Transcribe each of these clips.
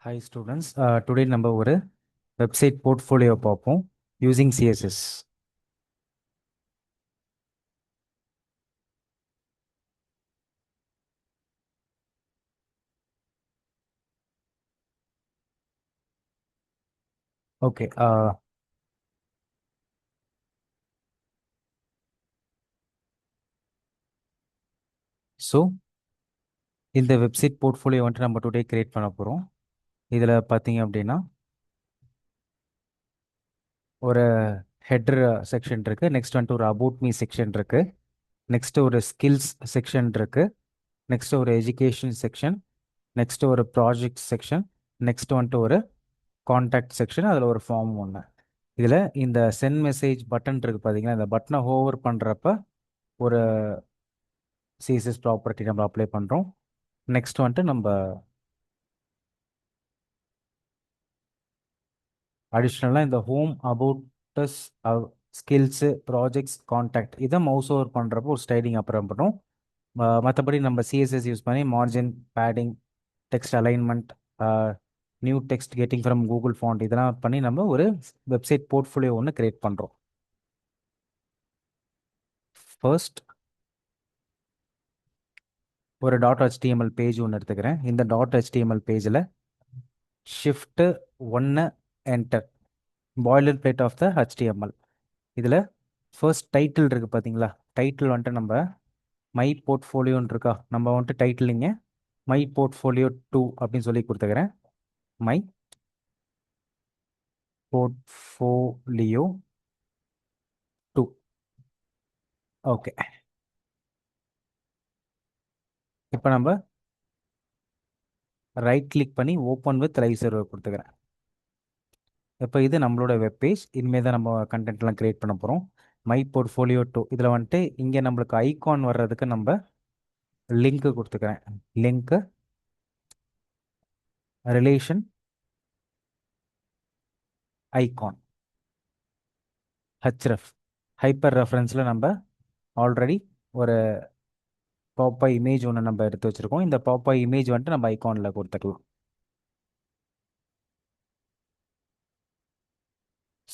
Hi students, today நம்ம ஒரு website portfolio பார்ப்போம் using CSS. Okay, so இந்த website portfolio வந்துட்டு நம்ம today create பண்ண போகிறோம். இதில் பார்த்தீங்க அப்படின்னா ஒரு header செக்ஷன் இருக்கு, நெக்ஸ்ட் வந்துட்டு ஒரு about me செக்ஷன் இருக்கு, நெக்ஸ்ட் ஒரு skills செக்ஷன் இருக்கு, நெக்ஸ்ட் ஒரு education செக்ஷன், நெக்ஸ்ட் ஒரு project செக்ஷன், நெக்ஸ்ட் வந்துட்டு ஒரு காண்டாக்ட் செக்ஷன், அதில் ஒரு ஃபார்ம் ஒன்று. இதில் இந்த சென்ட் மெசேஜ் பட்டன் இருக்குது பார்த்தீங்கன்னா, இந்த பட்டனை ஹோவர் பண்ணுறப்ப ஒரு CSS ப்ராப்பர்ட்டி நம்ம அப்ளை பண்ணுறோம். நெக்ஸ்ட் வந்துட்டு நம்ம அடிஷ்னலாக இந்த home about us skills projects contact இதை மவுஸ் ஓவர் பண்ணுறப்போ ஒரு ஸ்டைலிங் அப்புறம் பண்ணுறோம். மற்றபடி நம்ம சிஎஸ்எஸ் யூஸ் பண்ணி margin padding text alignment new text getting from Google font இதெல்லாம் பண்ணி நம்ம ஒரு வெப்சைட் போர்ட்ஃபோலியோ ஒன்று கிரியேட் பண்ணுறோம். ஃபர்ஸ்ட் ஒரு டாட் ஹெச்டிஎம்எல் பேஜ் ஒன்று எடுத்துக்கிறேன். இந்த டாட் ஹெச்டிஎம்எல் பேஜில் ஷிஃப்ட்டு ஒன்று enter boilerplate of the HTML. இதில் ஃபர்ஸ்ட் டைட்டில் இருக்குது பார்த்தீங்களா, டைட்டில் வந்துட்டு நம்ம மை போர்ட்ஃபோலியோன்னு இருக்கா, நம்ம வந்துட்டு டைட்டிலிங்க மை போர்ட்ஃபோலியோ 2 அப்படின்னு சொல்லி கொடுத்துக்கிறேன். My portfolio 2. ஓகே, இப்போ நம்ம ரைட் கிளிக் பண்ணி ஓப்பன் வித் லைவ் சர்வர் கொடுத்துக்கிறேன். இப்போ இது நம்மளோட வெப்பேஜ். இனிமேல் தான் நம்ம கண்டென்ட்லாம் க்ரியேட் பண்ண போகிறோம். மை போர்ட்ஃபோலியோ 2 இதில் வந்துட்டு இங்கே நம்மளுக்கு ஐகான் வர்றதுக்கு நம்ம லிங்க்கு கொடுத்துக்கிறேன். லிங்க்கு ரிலேஷன் ஐகான் ஹச்ரஃப் ஹைப்பர் ரெஃபரன்ஸில் நம்ம ஆல்ரெடி ஒரு பாப்பாய் இமேஜ் ஒன்று நம்ம எடுத்து வச்சுருக்கோம். இந்த பாப்பாய் இமேஜ் வந்துட்டு நம்ம ஐகானில் கொடுத்துக்கலாம்.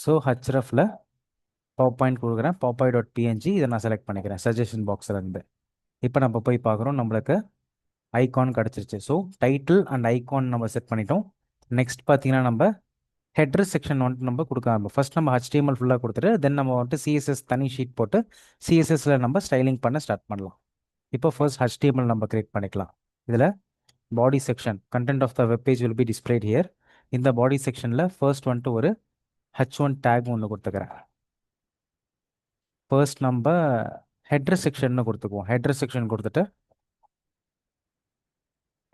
ஸோ ஹச்ரஃபில் பாப்பாயின்னு கொடுக்குறேன். பாப்பாய் டாட் பிஎன்ஜி இதை நான் செலக்ட் பண்ணிக்கிறேன் சஜஷன் பாக்ஸில் இருந்து. இப்போ நம்ம போய் பார்க்குறோம், நம்மளுக்கு ஐகான் கிடச்சிருச்சு. ஸோ டைட்டில் அண்ட் ஐகான் நம்ம செட் பண்ணிட்டோம். நெக்ஸ்ட் பார்த்தீங்கன்னா நம்ம ஹெட்ரு செக்ஷன் வந்துட்டு நம்ம கொடுக்க ஆரம்பிப்போம். ஃபர்ஸ்ட் நம்ம HTML ஃபுல்லாக கொடுத்துட்டு தென் நம்ம வந்துட்டு CSS தனி ஷீட் போட்டு CSSல நம்ம ஸ்டைலிங் பண்ண ஸ்டார்ட் பண்ணலாம். இப்போ ஃபர்ஸ்ட் HTML நம்ம கிரியேட் பண்ணிக்கலாம். இதில் body section content of the web page will be displayed here. இந்த பாடி செக்ஷனில் ஃபர்ஸ்ட் வந்துட்டு ஒரு H1 டேக் ஒன்று கொடுத்துக்கிறேன். ஃபர்ஸ்ட் நம்ம ஹெட்ரு செக்ஷன் கொடுத்துக்குவோம். ஹெட்ரு செக்ஷன் கொடுத்துட்டு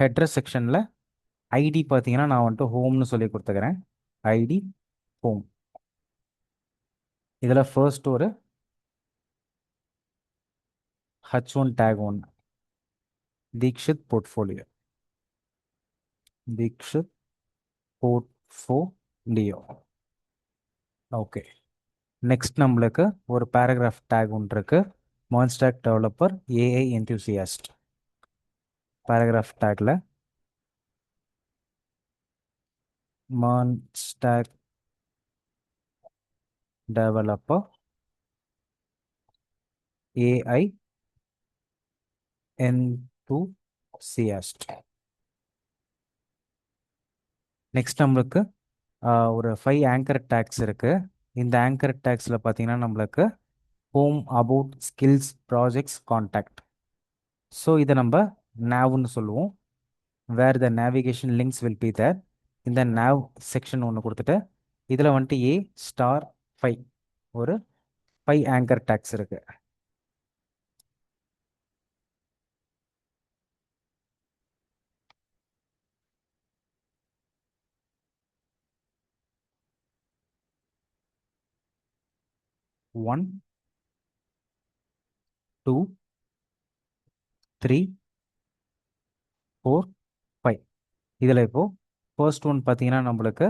ஹெட்ரு செக்ஷனில் ஐடி பார்த்தீங்கன்னா நான் வந்துட்டு ஹோம்னு சொல்லி கொடுத்துக்கிறேன். ID home. இதில் ஃபர்ஸ்ட் ஒரு H1 டேக் ஒன்று Dikshit portfolio. Dikshit portfolio. Okay, next நம்மளுக்கு ஒரு பேராகிராஃப் டேக் ஒன்று இருக்கு. MERN stack developer AI enthusiast. Paragraph டேக்ல MERN stack developer AI enthusiast. Next நம்மளுக்கு ஒரு 5 ஆங்கர் டேக்ஸ் இருக்கு. இந்த ஆங்கர் டேக்ஸில் பார்த்தீங்கன்னா நம்மளுக்கு home about skills projects contact. So இதை நம்ம நாவ்னு சொல்லுவோம். Where the navigation links will be there. இந்த nav செக்ஷன் ஒன்று கொடுத்துட்டு இதில் வந்துட்டு A*5 ஒரு 5 ஆங்கர் டேக்ஸ் இருக்கு. ஒன் 2 3 4 5. இதில் இப்போ ஃபர்ஸ்ட் ஒன் பார்த்தீங்கன்னா நம்மளுக்கு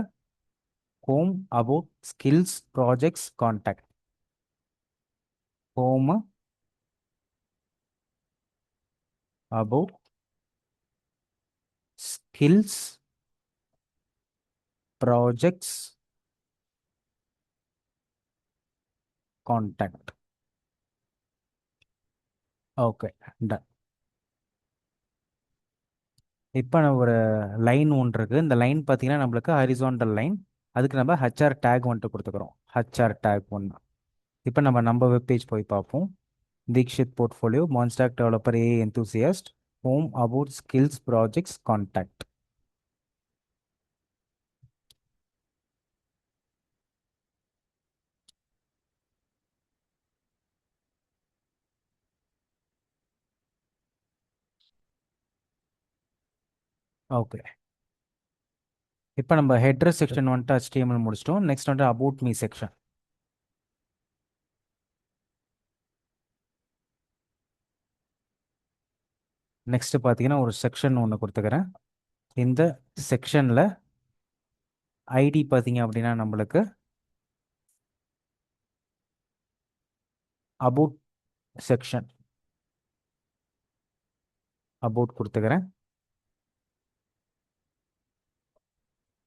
home about skills projects contact. Home about skills projects contact. Okay, done. இப்போ நம்ம ஒரு லைன் ஒன்று இருக்குது. இந்த லைன் பார்த்தீங்கன்னா நம்மளுக்கு ஹரிசாண்டல் லைன். அதுக்கு நம்ம ஹச்ஆர் டேக் வந்துட்டு கொடுத்துக்கிறோம். ஹச்ஆர் டேக் ஒன்று. இப்போ நம்ம வெப்பேஜ் போய் பார்ப்போம். Dikshit portfolio, MERN stack developer, A enthusiast, home, about, skills, projects, contact. Okay, இப்போ நம்ம ஹெட்ரஸ் செக்ஷன் வந்துட்டு HTML முடிச்சிட்டோம். நெக்ஸ்ட் வந்துட்டு அபவுட் மீ செக்ஷன். நெக்ஸ்ட் பார்த்தீங்கன்னா ஒரு செக்ஷன் ஒன்று கொடுத்துக்கிறேன். இந்த செக்ஷனில் ஐடி பார்த்தீங்க அப்படின்னா நம்மளுக்கு அபவுட் செக்ஷன் அபவுட் கொடுத்துக்கிறேன்.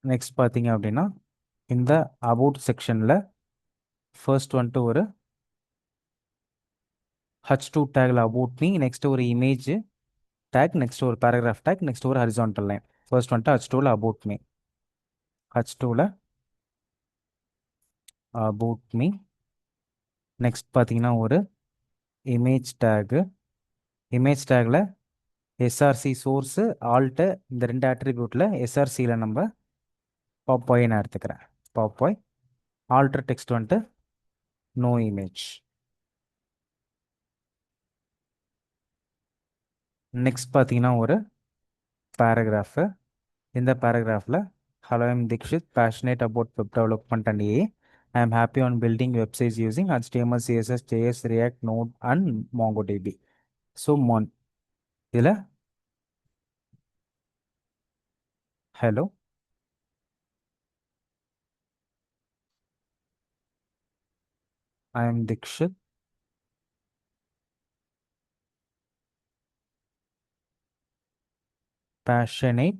நெக்ஸ்ட் பார்த்தீங்க அப்படின்னா இந்த அபவுட் செக்ஷனில் ஃபர்ஸ்ட் வந்துட்டு ஒரு H2 டேக்ல அபவுட் மீ, நெக்ஸ்ட் ஒரு இமேஜ் டேக், நெக்ஸ்ட் ஒரு பேராகிராஃப் டேக், நெக்ஸ்ட் ஒரு ஹரிசான்டல் லைன். ஃபர்ஸ்ட் வந்துட்டு H2ல அபவுட் மீ. H2ல அபவுட் மீ. நெக்ஸ்ட் பார்த்தீங்கன்னா ஒரு இமேஜ் டேகு. இமேஜ் டேக்ல எஸ்ஆர்சி சோர்ஸு ஆல்ட்டு, இந்த ரெண்டு ஆட்ரிபியூட்டில் எஸ்ஆர்சியில் நம்ம பாப்பாய் நான் எடுத்துக்கிறேன். பாப்பாய் ஆல்டர் டெக்ஸ்ட் வந்துட்டு நோ இமேஜ். நெக்ஸ்ட் பார்த்தீங்கன்னா ஒரு பேராகிராஃபு. இந்த பேராகிராஃபில் hello, I'm Dikshit, passionate about web development and A. I am happy on building websites using HTML, CSS, JS, React, Node and MongoDB. So இதில் hello, I am Dikshit, passionate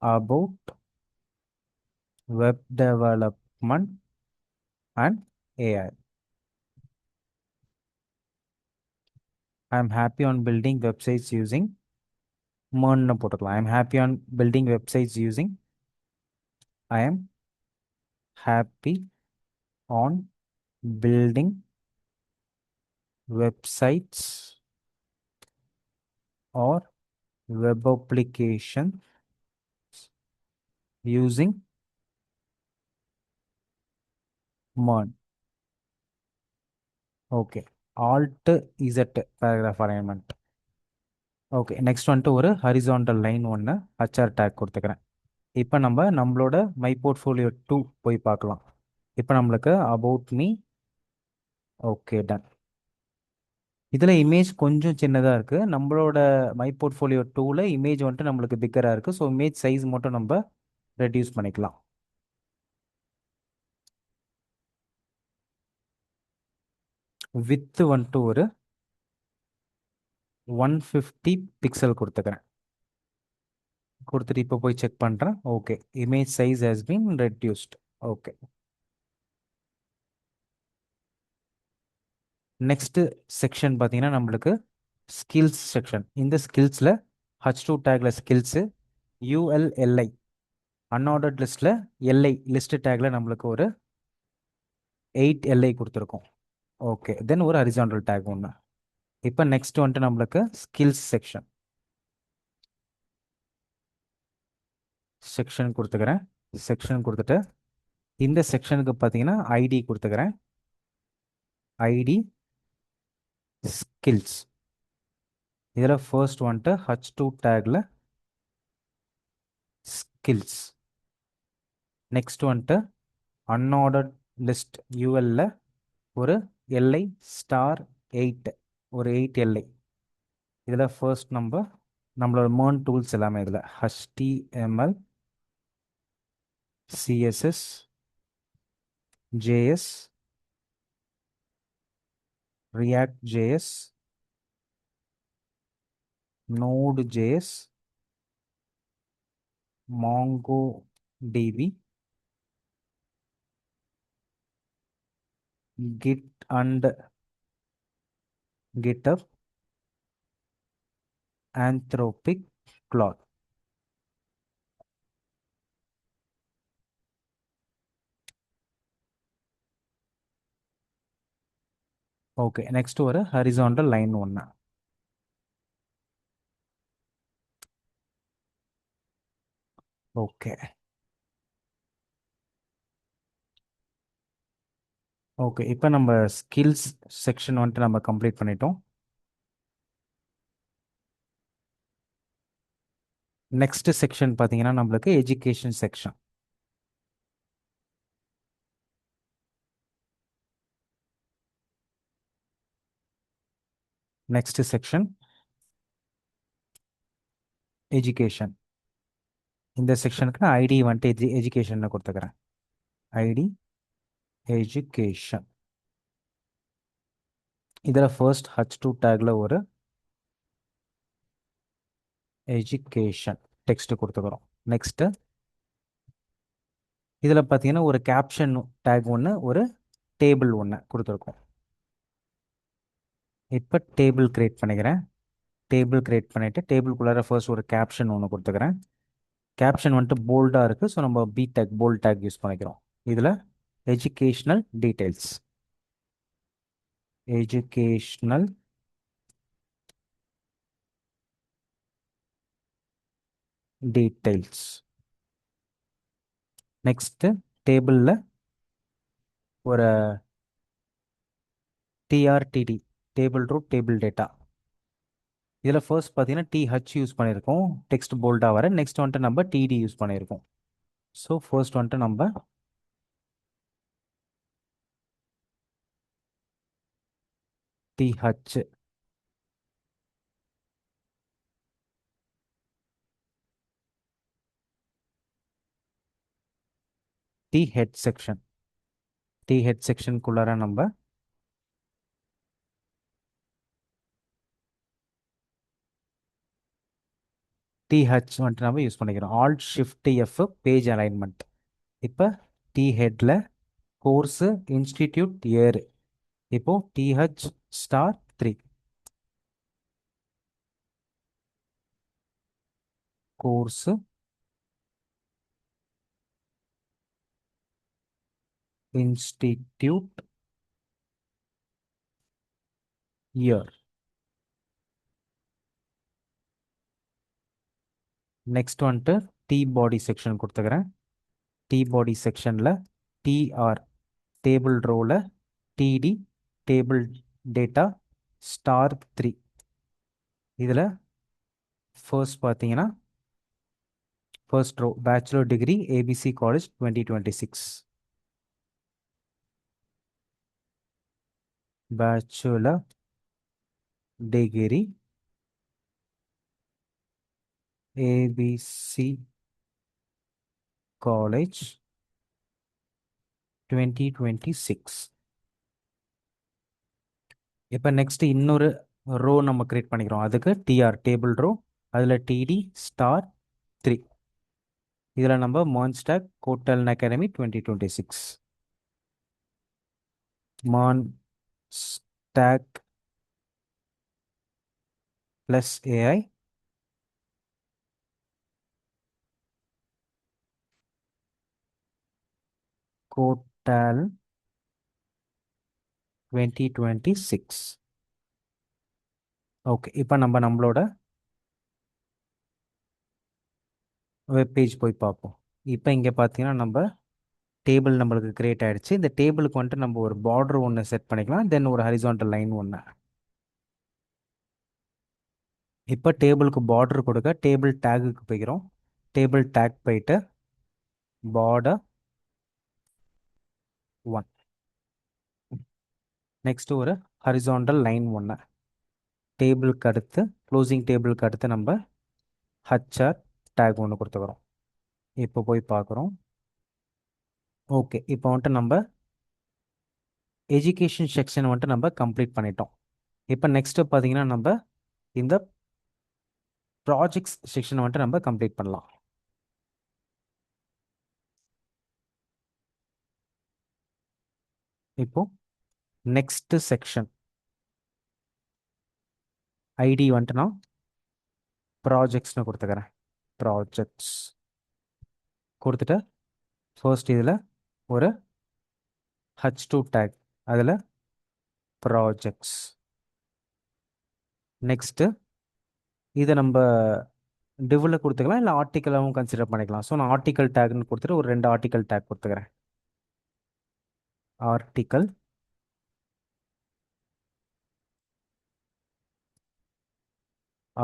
about web development and AI. I am happy on building websites using MERN போட்டுக்கலாம். I am happy on building websites using I am happy on building websites or web application using MERN. Okay, Alt Z paragraph alignment. Okay, next வந்துட்டு ஒரு horizontal line ஒன்று HR take கொடுத்துக்கிறேன். இப்போ நம்மளோட my portfolio 2 போய் பார்க்கலாம். இப்போ நம்மளுக்கு அபவுட் மீ. Okay, done. இதில் இமேஜ் கொஞ்சம் சின்னதாக இருக்குது. நம்மளோட மை போர்ட்ஃபோலியோ 2ல் இமேஜ் வந்துட்டு நம்மளுக்கு பிக்கராக இருக்குது. ஸோ இமேஜ் சைஸ் மட்டும் நம்ம ரெடியூஸ் பண்ணிக்கலாம். வித்து வந்துட்டு ஒரு 150 பிக்சல் கொடுத்துக்கிறேன். கொடுத்துட்டு இப்போ போய் செக் பண்ணுறேன். Okay, image size has been reduced. Okay, next section பார்த்தீங்கன்னா நம்மளுக்கு ஸ்கில்ஸ் செக்ஷன். இந்த ஸ்கில்ஸில் H2 tackle skills, ULLI unordered லிஸ்ட்டில் எல்ஐ லிஸ்ட் டேக்கில் நம்மளுக்கு ஒரு 8 எல்ஐ கொடுத்துருக்கோம். ஓகே, தென் ஒரு ஹரிசாண்டல் டேக் ஒன்று. இப்போ நெக்ஸ்ட் வந்துட்டு நம்மளுக்கு ஸ்கில்ஸ் செக்ஷன். செக்ஷன் கொடுத்துக்கிறேன். செக்ஷன் கொடுத்துட்டு இந்த செக்ஷனுக்கு பார்த்தீங்கன்னா ஐடி கொடுத்துக்கிறேன். ID skills. இதில் ஃபர்ஸ்ட் வந்துட்டு H2 டேக்கில் ஸ்கில்ஸ். நெக்ஸ்ட் வந்துட்டு அன்ஆர்டர்ட் லிஸ்ட் யூஎல்ல ஒரு எல்ஐ ஸ்டார் 8, ஒரு 8 எல்ஐ. இதில் ஃபர்ஸ்ட் நம்மளோட MERN டூல்ஸ் எல்லாமே இதில் HTML, CSS, JS, React JS, Node.js, MongoDB, git and github anthropic claude. Okay next ஒரு ஹரிசாண்டல் லைன் ஒன்று. ஓகே ஓகே இப்போ நம்ம ஸ்கில்ஸ் செக்ஷன் வந்துட்டு நம்ம கம்ப்ளீட் பண்ணிட்டோம். நெக்ஸ்ட் செக்ஷன் பார்த்தீங்கன்னா நம்மளுக்கு education section. Next section education. இந்த செக்ஷனுக்கு நான் ஐடி வந்துட்டு எஜுகேஷன் கொடுத்துக்கிறேன். ID education. இதில் ஃபர்ஸ்ட் H2 டேக்ல ஒரு எஜுகேஷன் டெக்ஸ்ட் கொடுத்துக்கிறோம். நெக்ஸ்ட்டு இதில் பார்த்தீங்கன்னா ஒரு கேப்ஷன் டேக் ஒன்று, ஒரு டேபிள் ஒன்று கொடுத்துருக்கோம். இப்போ டேபிள் கிரியேட் பண்ணிக்கிறேன். டேபிள் கிரியேட் பண்ணிவிட்டு டேபிள்குள்ளார ஃபர்ஸ்ட் ஒரு கேப்ஷன் ஒன்று கொடுத்துக்கிறேன். கேப்ஷன் வந்துட்டு போல்டாக இருக்குது, ஸோ நம்ம P tag bold tag use பண்ணிக்கிறோம். இதில் educational details, educational details. Next டேபிளில் ஒரு TR TD table row table data. இதில் ஃபர்ஸ்ட் பார்த்தீங்கன்னா டிஹெச் யூஸ் பண்ணியிருக்கோம் டெக்ஸ்ட் போல்டாக வர. நெக்ஸ்ட் வந்துட்டு நம்ம டிடி யூஸ் பண்ணியிருக்கோம். ஸோ ஃபர்ஸ்ட் வந்துட்டு நம்ம டிஹெச் டிஹெட் செக்ஷன், டிஹெட் செக்ஷனுக்குள்ளார நம்ம டிஹெச் வந்துட்டு நம்ம யூஸ் பண்ணிக்கிறோம். Alt shift F page alignment. இப்போ டிஹெட்டில் கோர்ஸு இன்ஸ்டிடியூட் இயர், இப்போ TH star 3 course institute year. Next வந்துட்டு டி பாடி செக்ஷன் கொடுத்துக்கிறேன். டி பாடி செக்ஷனில் TR table row TD table data star 3. இதில் ஃபர்ஸ்ட் பார்த்தீங்கன்னா first row bachelor degree ABC college 2026, bachelor degree ABC college 2026. இப்போ next இன்னொரு row நம்ம create பண்ணிக்கிறோம். அதுக்கு டிஆர் டேபிள் ரோ, அதில் டிடி ஸ்டார் 3. இதில் நம்ம மான்ஸ்டாக் கோட்டல் அகாடமி 2026, மான்ஸ்டாக் ப்ளஸ் ஏஐ கோட்டல் 2026. ஓகே இப்போ நம்மளோட வெப் பேஜ் போய் பார்ப்போம். இப்போ இங்கே பார்த்தீங்கன்னா நம்ம டேபிள் நம்மளுக்கு கிரியேட் ஆகிடுச்சு. இந்த டேபிளுக்கு வந்துட்டு நம்ம ஒரு பார்டர் ஒன்று செட் பண்ணிக்கலாம், தென் ஒரு ஹரிசாண்டல் லைன் ஒன்று. இப்போ டேபிளுக்கு பார்டர் கொடுக்க டேபிள் டேகுக்கு போய்க்கிறோம். டேபிள் டேக் போயிட்டு பார்டர் 1. நெக்ஸ்ட் ஒரு ஹரிசாண்டல் லைன் ஒன்று. டேபிளுக்கு அடுத்து க்ளோசிங் டேபிளுக்கு அடுத்து நம்ம ஹச்ஆர் டேக் ஒன்று கொடுத்துக்கிறோம். இப்போ போய் பார்க்குறோம். ஓகே இப்போ வந்துட்டு நம்ம எஜுகேஷன் செக்ஷன் வந்துட்டு நம்ம கம்ப்ளீட் பண்ணிட்டோம். இப்போ நெக்ஸ்ட்டு பார்த்தீங்கன்னா நம்ம இந்த ப்ராஜெக்ட்ஸ் செக்ஷனை வந்துட்டு நம்ம கம்ப்ளீட் பண்ணலாம். இப்போ நெக்ஸ்ட் செக்ஷன் ஐடி வந்துட்டு நான் ப்ராஜெக்ட்ஸ்னு கொடுத்துக்கிறேன். ப்ராஜெக்ட்ஸ் கொடுத்துட்டு ஃபர்ஸ்ட் இதில் ஒரு H2 டேக், அதில் ப்ராஜெக்ட்ஸ். நெக்ஸ்ட்டு இதை நம்ம டிவில் கொடுத்துக்கலாம், இல்லை ஆர்டிக்கலாகவும் கன்சிடர் பண்ணிக்கலாம். ஸோ நான் ஆர்டிக்கல் டேக்னு கொடுத்துட்டு ஒரு 2 ஆர்டிக்கல் டேக் கொடுத்துக்கிறேன். Article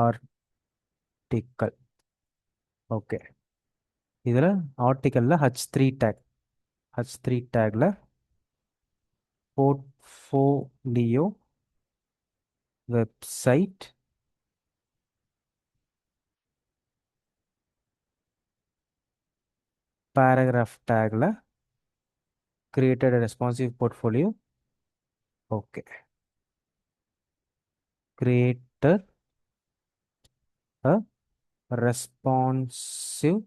article okay. இதில் ஆர்டிக்கலில் H3 take, H3 tackle portfolio website paragraph tackle created a responsive portfolio. Okay. Created a responsive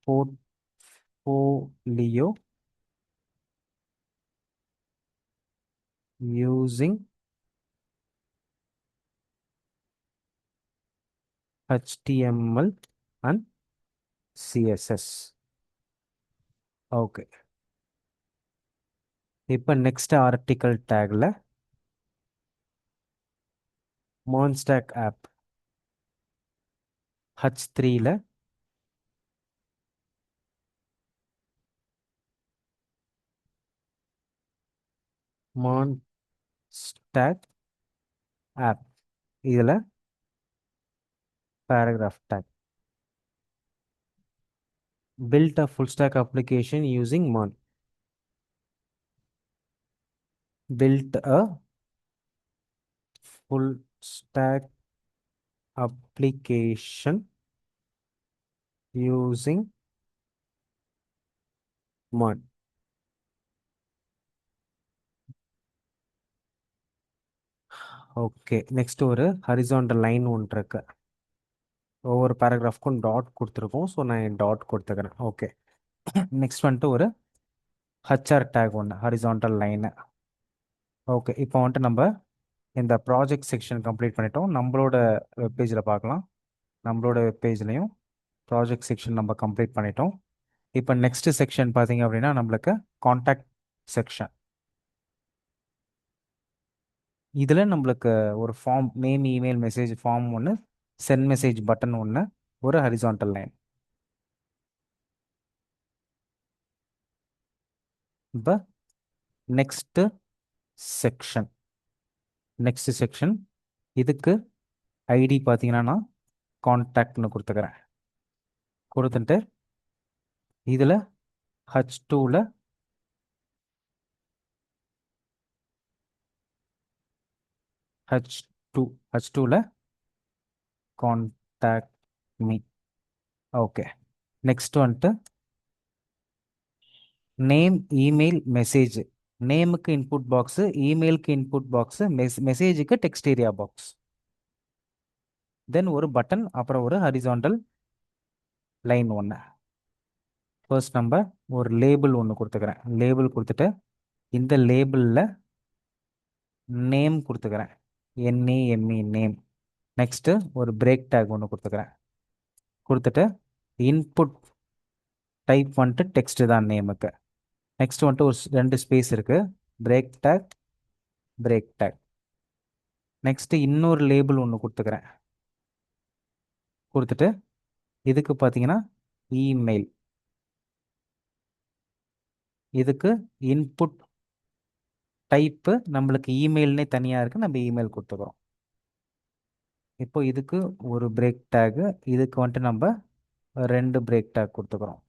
portfolio using HTML and CSS. Okay. இப்போ next article tagல Monstack app H3ல Monstack app இதில் paragraph tag. Built a full stack application using Mon. Built a full stack application using Mon. Okay. Next ஒரு horizontal line ஒன்று இருக்கு. ஒவ்வொரு பேராகிராஃப்க்கும் dot கொடுத்துருக்கோம். So நான் dot கொடுத்துக்கிறேன். Okay. Next வந்துட்டு ஒரு ஹச்ஆர் டேக் ஒன்று, ஹரிசாண்டல் லைனு. ஓகே. இப்போ வந்துட்டு நம்ம இந்த ப்ராஜெக்ட் செக்ஷன் கம்ப்ளீட் பண்ணிட்டோம். நம்மளோட வெப்பேஜில் பார்க்கலாம். நம்மளோட வெப்பேஜ்லையும் ப்ராஜெக்ட் செக்ஷன் நம்ம கம்ப்ளீட் பண்ணிட்டோம். இப்போ நெக்ஸ்ட் செக்ஷன் பார்த்தீங்க அப்படின்னா நம்மளுக்கு காண்டாக்ட் செக்ஷன். இதில் நம்மளுக்கு ஒரு form, name, email, message form ஒன்று, சென்ட் மெசேஜ் பட்டன் ஒன்று, ஒரு ஹரிசாண்டல் லைன். இப்போ நெக்ஸ்ட் செக்ஷன், நெக்ஸ்ட் செக்ஷன் இதுக்கு ஐடி பார்த்தீங்கன்னா நான் கான்டாக்ட்னு கொடுத்துக்கிறேன். கொடுத்துட்டு இதில் H2ல H2ல கான்டாக்ட் மீ. ஓகே. நெக்ஸ்ட் வந்துட்டு நேம், இமெயில், மெசேஜ். நேமுக்கு இன்புட் பாக்ஸு, இமெயிலுக்கு இன்புட் பாக்ஸு, மெசேஜுக்கு டெக்ஸ்ட் ஏரியா பாக்ஸ். தென் ஒரு பட்டன், அப்புறம் ஒரு ஹரிசாண்டல் லைன் ஒன்று. ஃபர்ஸ்ட் நம்ம ஒரு லேபிள் ஒன்று கொடுத்துக்கிறேன். லேபிள் கொடுத்துட்டு இந்த லேபிளில் நேம் கொடுத்துக்கிறேன். NAME name. நெக்ஸ்ட்டு ஒரு பிரேக் டேக் ஒன்று கொடுத்துக்கிறேன். கொடுத்துட்டு இன்புட் டைப் வந்துட்டு டெக்ஸ்ட் தான் நேமுக்கு. நெக்ஸ்ட் வந்துட்டு ஒரு 2 ஸ்பேஸ் இருக்குது. Break take, break take. Next இன்னொரு லேபிள் ஒன்று கொடுத்துக்கிறேன். கொடுத்துட்டு இதுக்கு பார்த்தீங்கன்னா இமெயில், இதுக்கு இன்புட் டைப்பு நம்மளுக்கு இமெயில்னே தனியாக இருக்குது, நம்ம இமெயில் கொடுத்துக்கிறோம். இப்போ இதுக்கு ஒரு பிரேக் டேகு, இதுக்கு வந்துட்டு நம்ம 2 பிரேக் டேக் கொடுத்துக்கிறோம்.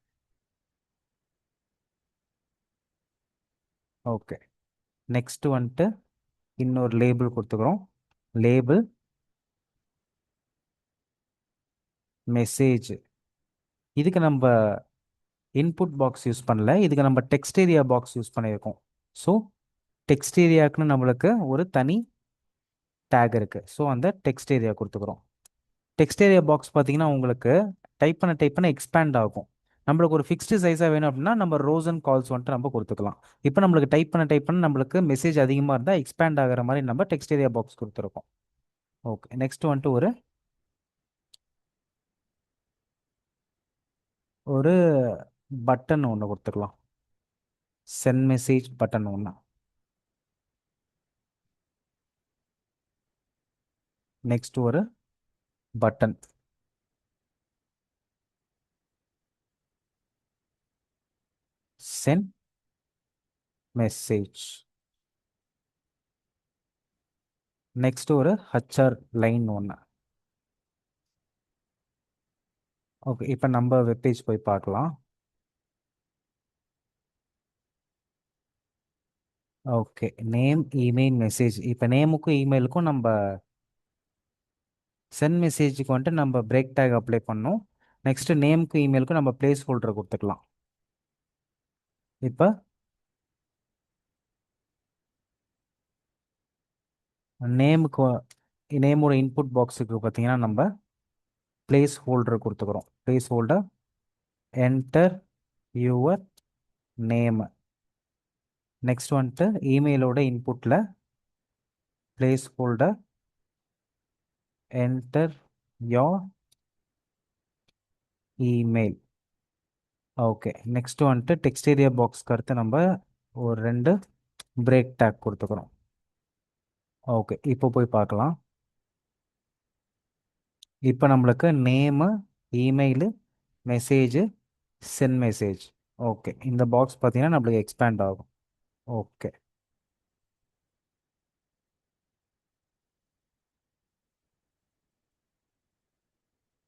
ஓகே. நெக்ஸ்ட் வந்துட்டு இன்னொரு லேபிள் கொடுத்துக்கிறோம். Label message. இதுக்கு நம்ம இன்புட் பாக்ஸ் யூஸ் பண்ணல, இதுக்கு நம்ம டெக்ஸ்ட் ஏரியா பாக்ஸ் யூஸ் பண்ணியிருக்கோம். ஸோ டெக்ஸ்ட் ஏரியாவுக்குன்னு நம்மளுக்கு ஒரு தனி டேக் இருக்குது. ஸோ அந்த டெக்ஸ்ட் ஏரியா கொடுத்துக்கிறோம். டெக்ஸ்ட் ஏரியா பாக்ஸ் பார்த்தீங்கன்னா உங்களுக்கு டைப் பண்ண எக்ஸ்பேண்ட் ஆகும். நம்மளுக்கு ஒரு ஃபிக்ஸ்டு சைஸாக வேணும் அப்படின்னா நம்ம ரோஸ் அண்ட் கால்ஸ் வந்துட்டு நம்ம கொடுத்துக்கலாம். இப்போ நம்மளுக்கு டைப் பண்ண நம்மளுக்கு மெசேஜ் அதிகமாக இருந்தால் எக்ஸ்பேண்ட் ஆகிற மாதிரி நம்ம டெக்ஸ்ட் ஏரியா பாக்ஸ் கொடுத்துருக்கோம். ஓகே, நெக்ஸ்ட் வந்துட்டு ஒரு ஒரு பட்டன் ஒன்று கொடுத்துக்கலாம். சென்ட் மெசேஜ் பட்டன் ஒன்று. நெக்ஸ்ட் ஒரு பட்டன் சென்ட் மெசேஜ். நெக்ஸ்ட் ஒரு ஹச்ஆர் லைன் ஒன்று. ஓகே, இப்போ நம்ம வெப்பேஜ் போய் பார்க்கலாம். Okay, name email message. இப்போ நேமுக்கும் இமெயிலுக்கும் நம்ம சென்ட் மெசேஜுக்கு வந்துட்டு நம்ம பிரேக் டேக் அப்ளை பண்ணோம். நெக்ஸ்ட் நேமுக்கும் இமெயிலுக்கும் நம்ம பிளேஸ் ஹோல்டர் கொடுத்துக்கலாம். இப்போ நேமுக்கு நேமோட இன்புட் பாக்ஸுக்கு பார்த்தீங்கன்னா நம்ம பிளேஸ் ஹோல்டர் கொடுத்துக்கிறோம். Placeholder enter your name. Next வந்துட்டு இமெயிலோட இன்புட்டில் placeholder enter your email. Okay, next வந்துட்டு டெக்ஸ்ட் ஏரியா பாக்ஸ்க்கு அடுத்து நம்ம ஒரு 2 பிரேக் டேக் கொடுத்துக்கிறோம். ஓகே, இப்போ போய் பார்க்கலாம். இப்போ நம்மளுக்கு name, email, message, send message. Okay, இந்த பாக்ஸ் பார்த்தீங்கன்னா நம்மளுக்கு எக்ஸ்பேண்ட் ஆகும். ஓகே,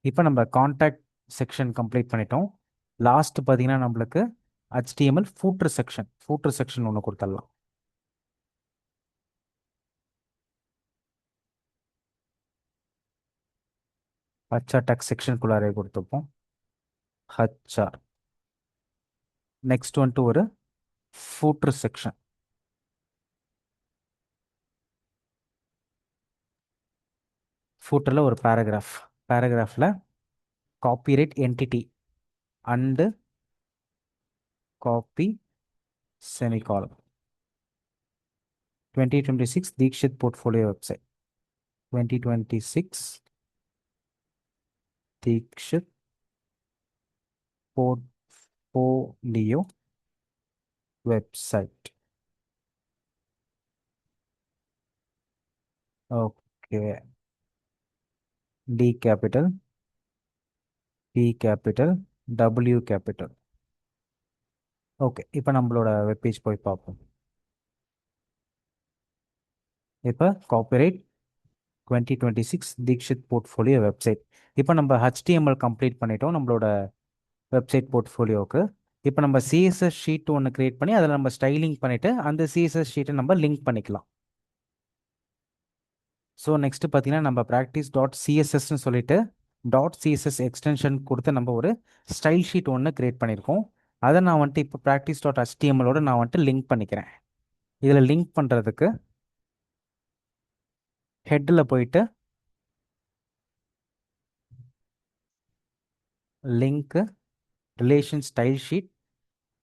இப்போ நம்ம காண்டாக்ட் செக்ஷன் கம்ப்ளீட் பண்ணிட்டோம். லாஸ்ட் பார்த்தீங்கன்னா நம்மளுக்கு HTML ஃபூட்டர் செக்ஷன் ஒன்று கொடுத்துடலாம். ஹச்ஆர் டெக்ஸ்ட் செக்ஷனுக்குள்ளாரே கொடுத்துப்போம். ஹச்ஆர். நெக்ஸ்ட் வந்துட்டு ஒரு ஃபூட்டர் செக்ஷன். ஃபூட்டரில் ஒரு பேராகிராஃபில் copyright entity and copy semicolon 2026 Dikshit portfolio website. 2026 Dikshit portfolio website. Okay, D capital, P capital, W capital. Okay, இப்போ நம்மளோட வெப்பேஜ் போய் பார்ப்போம். இப்போ காப்பிரைட் 2026 தீக்ஷித் போர்ட்ஃபோலியோ வெப்சைட். இப்போ நம்ம HTML கம்ப்ளீட் பண்ணிட்டோம் நம்மளோட வெப்சைட் போர்ட்ஃபோலியோவுக்கு. இப்போ நம்ம CSS ஷீட் ஒன்று கிரியேட் பண்ணி அதில் நம்ம ஸ்டைலிங் பண்ணிவிட்டு அந்த CSS ஷீட்டை நம்ம லிங்க் பண்ணிக்கலாம். ஸோ நெக்ஸ்ட் பார்த்தீங்கன்னா நம்ம practice.cssன்னு சொல்லிட்டு .css எக்ஸ்டென்ஷன் கொடுத்து நம்ம ஒரு ஸ்டைல் ஷீட் ஒன்று கிரியேட் பண்ணியிருக்கோம். அதை நான் வந்துட்டு இப்போ practice.htmlோட நான் வந்துட்டு லிங்க் பண்ணிக்கிறேன். இதில் லிங்க் பண்ணுறதுக்கு ஹெட்டில் போயிட்டு link relation style sheet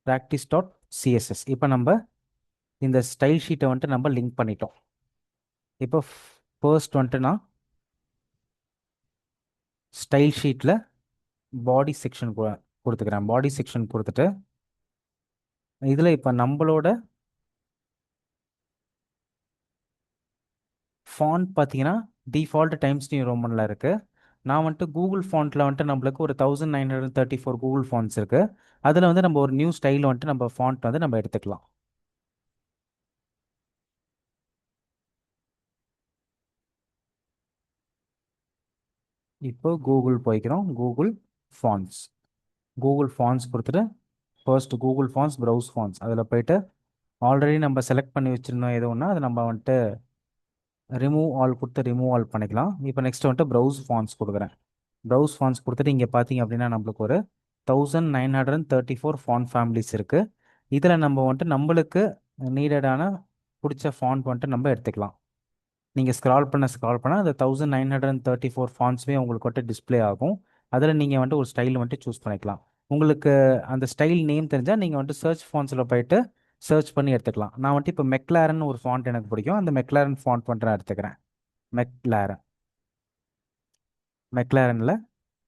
practice.css. இப்போ நம்ம இந்த ஸ்டைல் ஷீட்டை வந்துட்டு நம்ம லிங்க் பண்ணிட்டோம். இப்போ ஃபர்ஸ்ட் வந்துட்டு நான் ஸ்டைல் ஷீட்டில் பாடி செக்ஷன் கொடுத்துக்கிறேன். பாடி செக்ஷன் கொடுத்துட்டு இதில் இப்போ நம்மளோட ஃபாண்ட் பார்த்தீங்கன்னா டிஃபால்ட் டைம்ஸ் நியூ ரோமனில் இருக்குது. நான் வந்துட்டு கூகுள் ஃபாண்ட்டில் வந்துட்டு நம்மளுக்கு ஒரு 1934 கூகுள் ஃபாண்ட்ஸ் இருக்குது. அதில் வந்து நம்ம ஒரு நியூ ஸ்டைல் வந்துட்டு நம்ம ஃபாண்ட் வந்து நம்ம எடுத்துக்கலாம். இப்போ கூகுள் போய்க்கிறோம். கூகுள் ஃபாண்ட்ஸ் கொடுத்துட்டு first Google fonts, browse fonts அதில் போயிட்டு ஆல்ரெடி நம்ம செலக்ட் பண்ணி வச்சுருந்தோம் எது ஒன்றா அதை நம்ம வந்துட்டு ரிமூவ் ஆல் கொடுத்து ரிமூவ் ஆல் பண்ணிக்கலாம். இப்போ நெக்ஸ்ட் வந்துட்டு ப்ரௌஸ் ஃபாண்ட்ஸ் கொடுக்குறேன். ப்ரௌஸ் ஃபாண்ட்ஸ் கொடுத்துட்டு இங்கே பார்த்தீங்க அப்படின்னா நம்மளுக்கு ஒரு 1934 ஃபாண்ட் ஃபேமிலிஸ் இருக்குது. இதில் நம்ம வந்துட்டு நம்மளுக்கு நீடடான பிடிச்ச ஃபாண்ட் வந்துட்டு நம்ம எடுத்துக்கலாம். நீங்கள் ஸ்க்ரால் பண்ண அந்த 1934 ஃபாண்ட்ஸுமே உங்களுக்கு வந்துட்டு டிஸ்ப்ளே ஆகும். அதில் நீங்கள் வந்துட்டு ஒரு ஸ்டைல் வந்துட்டு சூஸ் பண்ணிக்கலாம். உங்களுக்கு அந்த ஸ்டைல் நேம் தெரிஞ்சால் நீங்கள் வந்துட்டு சர்ச் ஃபாண்ட்ஸில் போயிட்டு சர்ச் பண்ணி எடுத்துக்கலாம். நான் வந்துட்டு இப்போ மெக்லாரன் ஒரு ஃபாண்ட் எனக்கு பிடிக்கும், அந்த மெக்லாரன் ஃபாண்ட் வந்துட்டு நான் எடுத்துக்கிறேன். மெக்லாரன். மெக்லாரனில்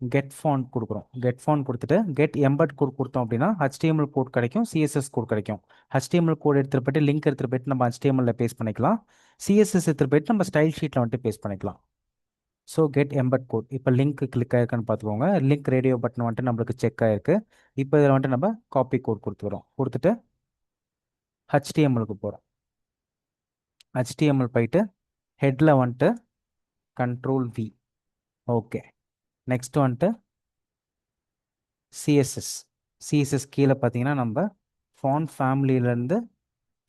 கெட் ஃபாண்ட் கொடுக்குறோம். கெட் ஃபாண்ட் கொடுத்துட்டு கெட் எம்பட் கோட் கொடுத்தோம் அப்படின்னா HTML கோட் கிடைக்கும், சிஎஸ்எஸ் கோட் கிடைக்கும். HTML கோட் எடுத்துகிட்டு போயிட்டு லிங்க் எடுத்துகிட்டு போயிட்டு நம்ம HTML பேஸ்ட் பண்ணிக்கலாம். சிஎஸ்எஸ் எடுத்துகிட்டு போயிட்டு நம்ம ஸ்டைல் ஷீட்டில் வந்துட்டு பேஸ்ட் பண்ணிக்கலாம். So get embed code. இப்போ லிங்க் கிளிக் ஆயிருக்கான்னு பார்த்துக்கோங்க. லிங்க் ரேடியோ பட்டன் வந்துட்டு நம்மளுக்கு செக் ஆயிருக்கு. இப்போ இதில் வந்துட்டு நம்ம காப்பி கோட் கொடுத்துக்கிறோம். கொடுத்துட்டு HTMLக்கு போகிறோம். HTML போயிட்டு ஹெட்டில் வந்துட்டு Ctrl+V. ஓகே. நெக்ஸ்ட் வந்துட்டு சிஎஸ்எஸ். சிஎஸ்எஸ் கீழே பார்த்தீங்கன்னா நம்ம ஃபாண்ட் ஃபேமிலியிலேருந்து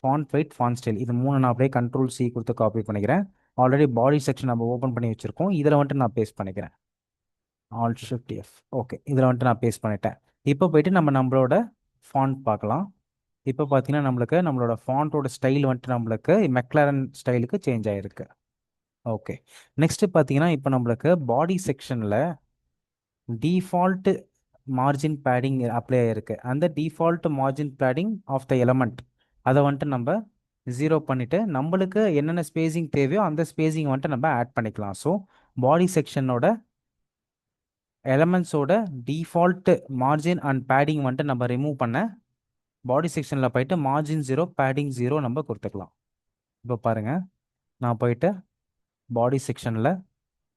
ஃபாண்ட் வெயிட், ஃபாண்ட் ஸ்டைல், இது மூணு நான் அப்படியே Ctrl+C கொடுத்து காப்பி பண்ணிக்கிறேன். ஆல்ரெடி பாடி செக்ஷன் நம்ம ஓப்பன் பண்ணி வச்சுருக்கோம், இதில் வந்துட்டு நான் பேஸ்ட் பண்ணிக்கிறேன். Alt+Shift+F. ஓகே, இதில் வந்துட்டு நான் பேஸ்ட் பண்ணிட்டேன். இப்போ போயிட்டு நம்மளோட ஃபாண்ட் பார்க்கலாம். இப்போ பார்த்தீங்கன்னா நம்மளோட ஃபாண்ட்டோட ஸ்டைல் வந்துட்டு நம்மளுக்கு மெக்லாரன் ஸ்டைலுக்கு சேஞ்ச் ஆகிருக்கு. ஓகே. நெக்ஸ்ட் பார்த்தீங்கன்னா இப்போ நம்மளுக்கு பாடி செக்ஷனில் டிஃபால்ட் மார்ஜின் பேடிங் அப்ளை ஆயிருக்கு. அந்த default margin padding of the element அதை வந்துட்டு நம்ம 0 பண்ணிவிட்டு நம்மளுக்கு என்னென்ன ஸ்பேசிங் தேவையோ அந்த ஸ்பேசிங் வந்துட்டு நம்ம ஆட் பண்ணிக்கலாம். ஸோ பாடி செக்ஷனோட எலமெண்ட்ஸோட டிஃபால்ட் மார்ஜின் அண்ட் பேடிங் வந்துட்டு நம்ம ரிமூவ் பண்ண பாடி செக்ஷனில் போயிட்டு மார்ஜின் 0 பேடிங் 0 நம்ம கொடுத்துக்கலாம். இப்போ பாருங்கள், நான் போயிட்டு பாடி செக்ஷனில்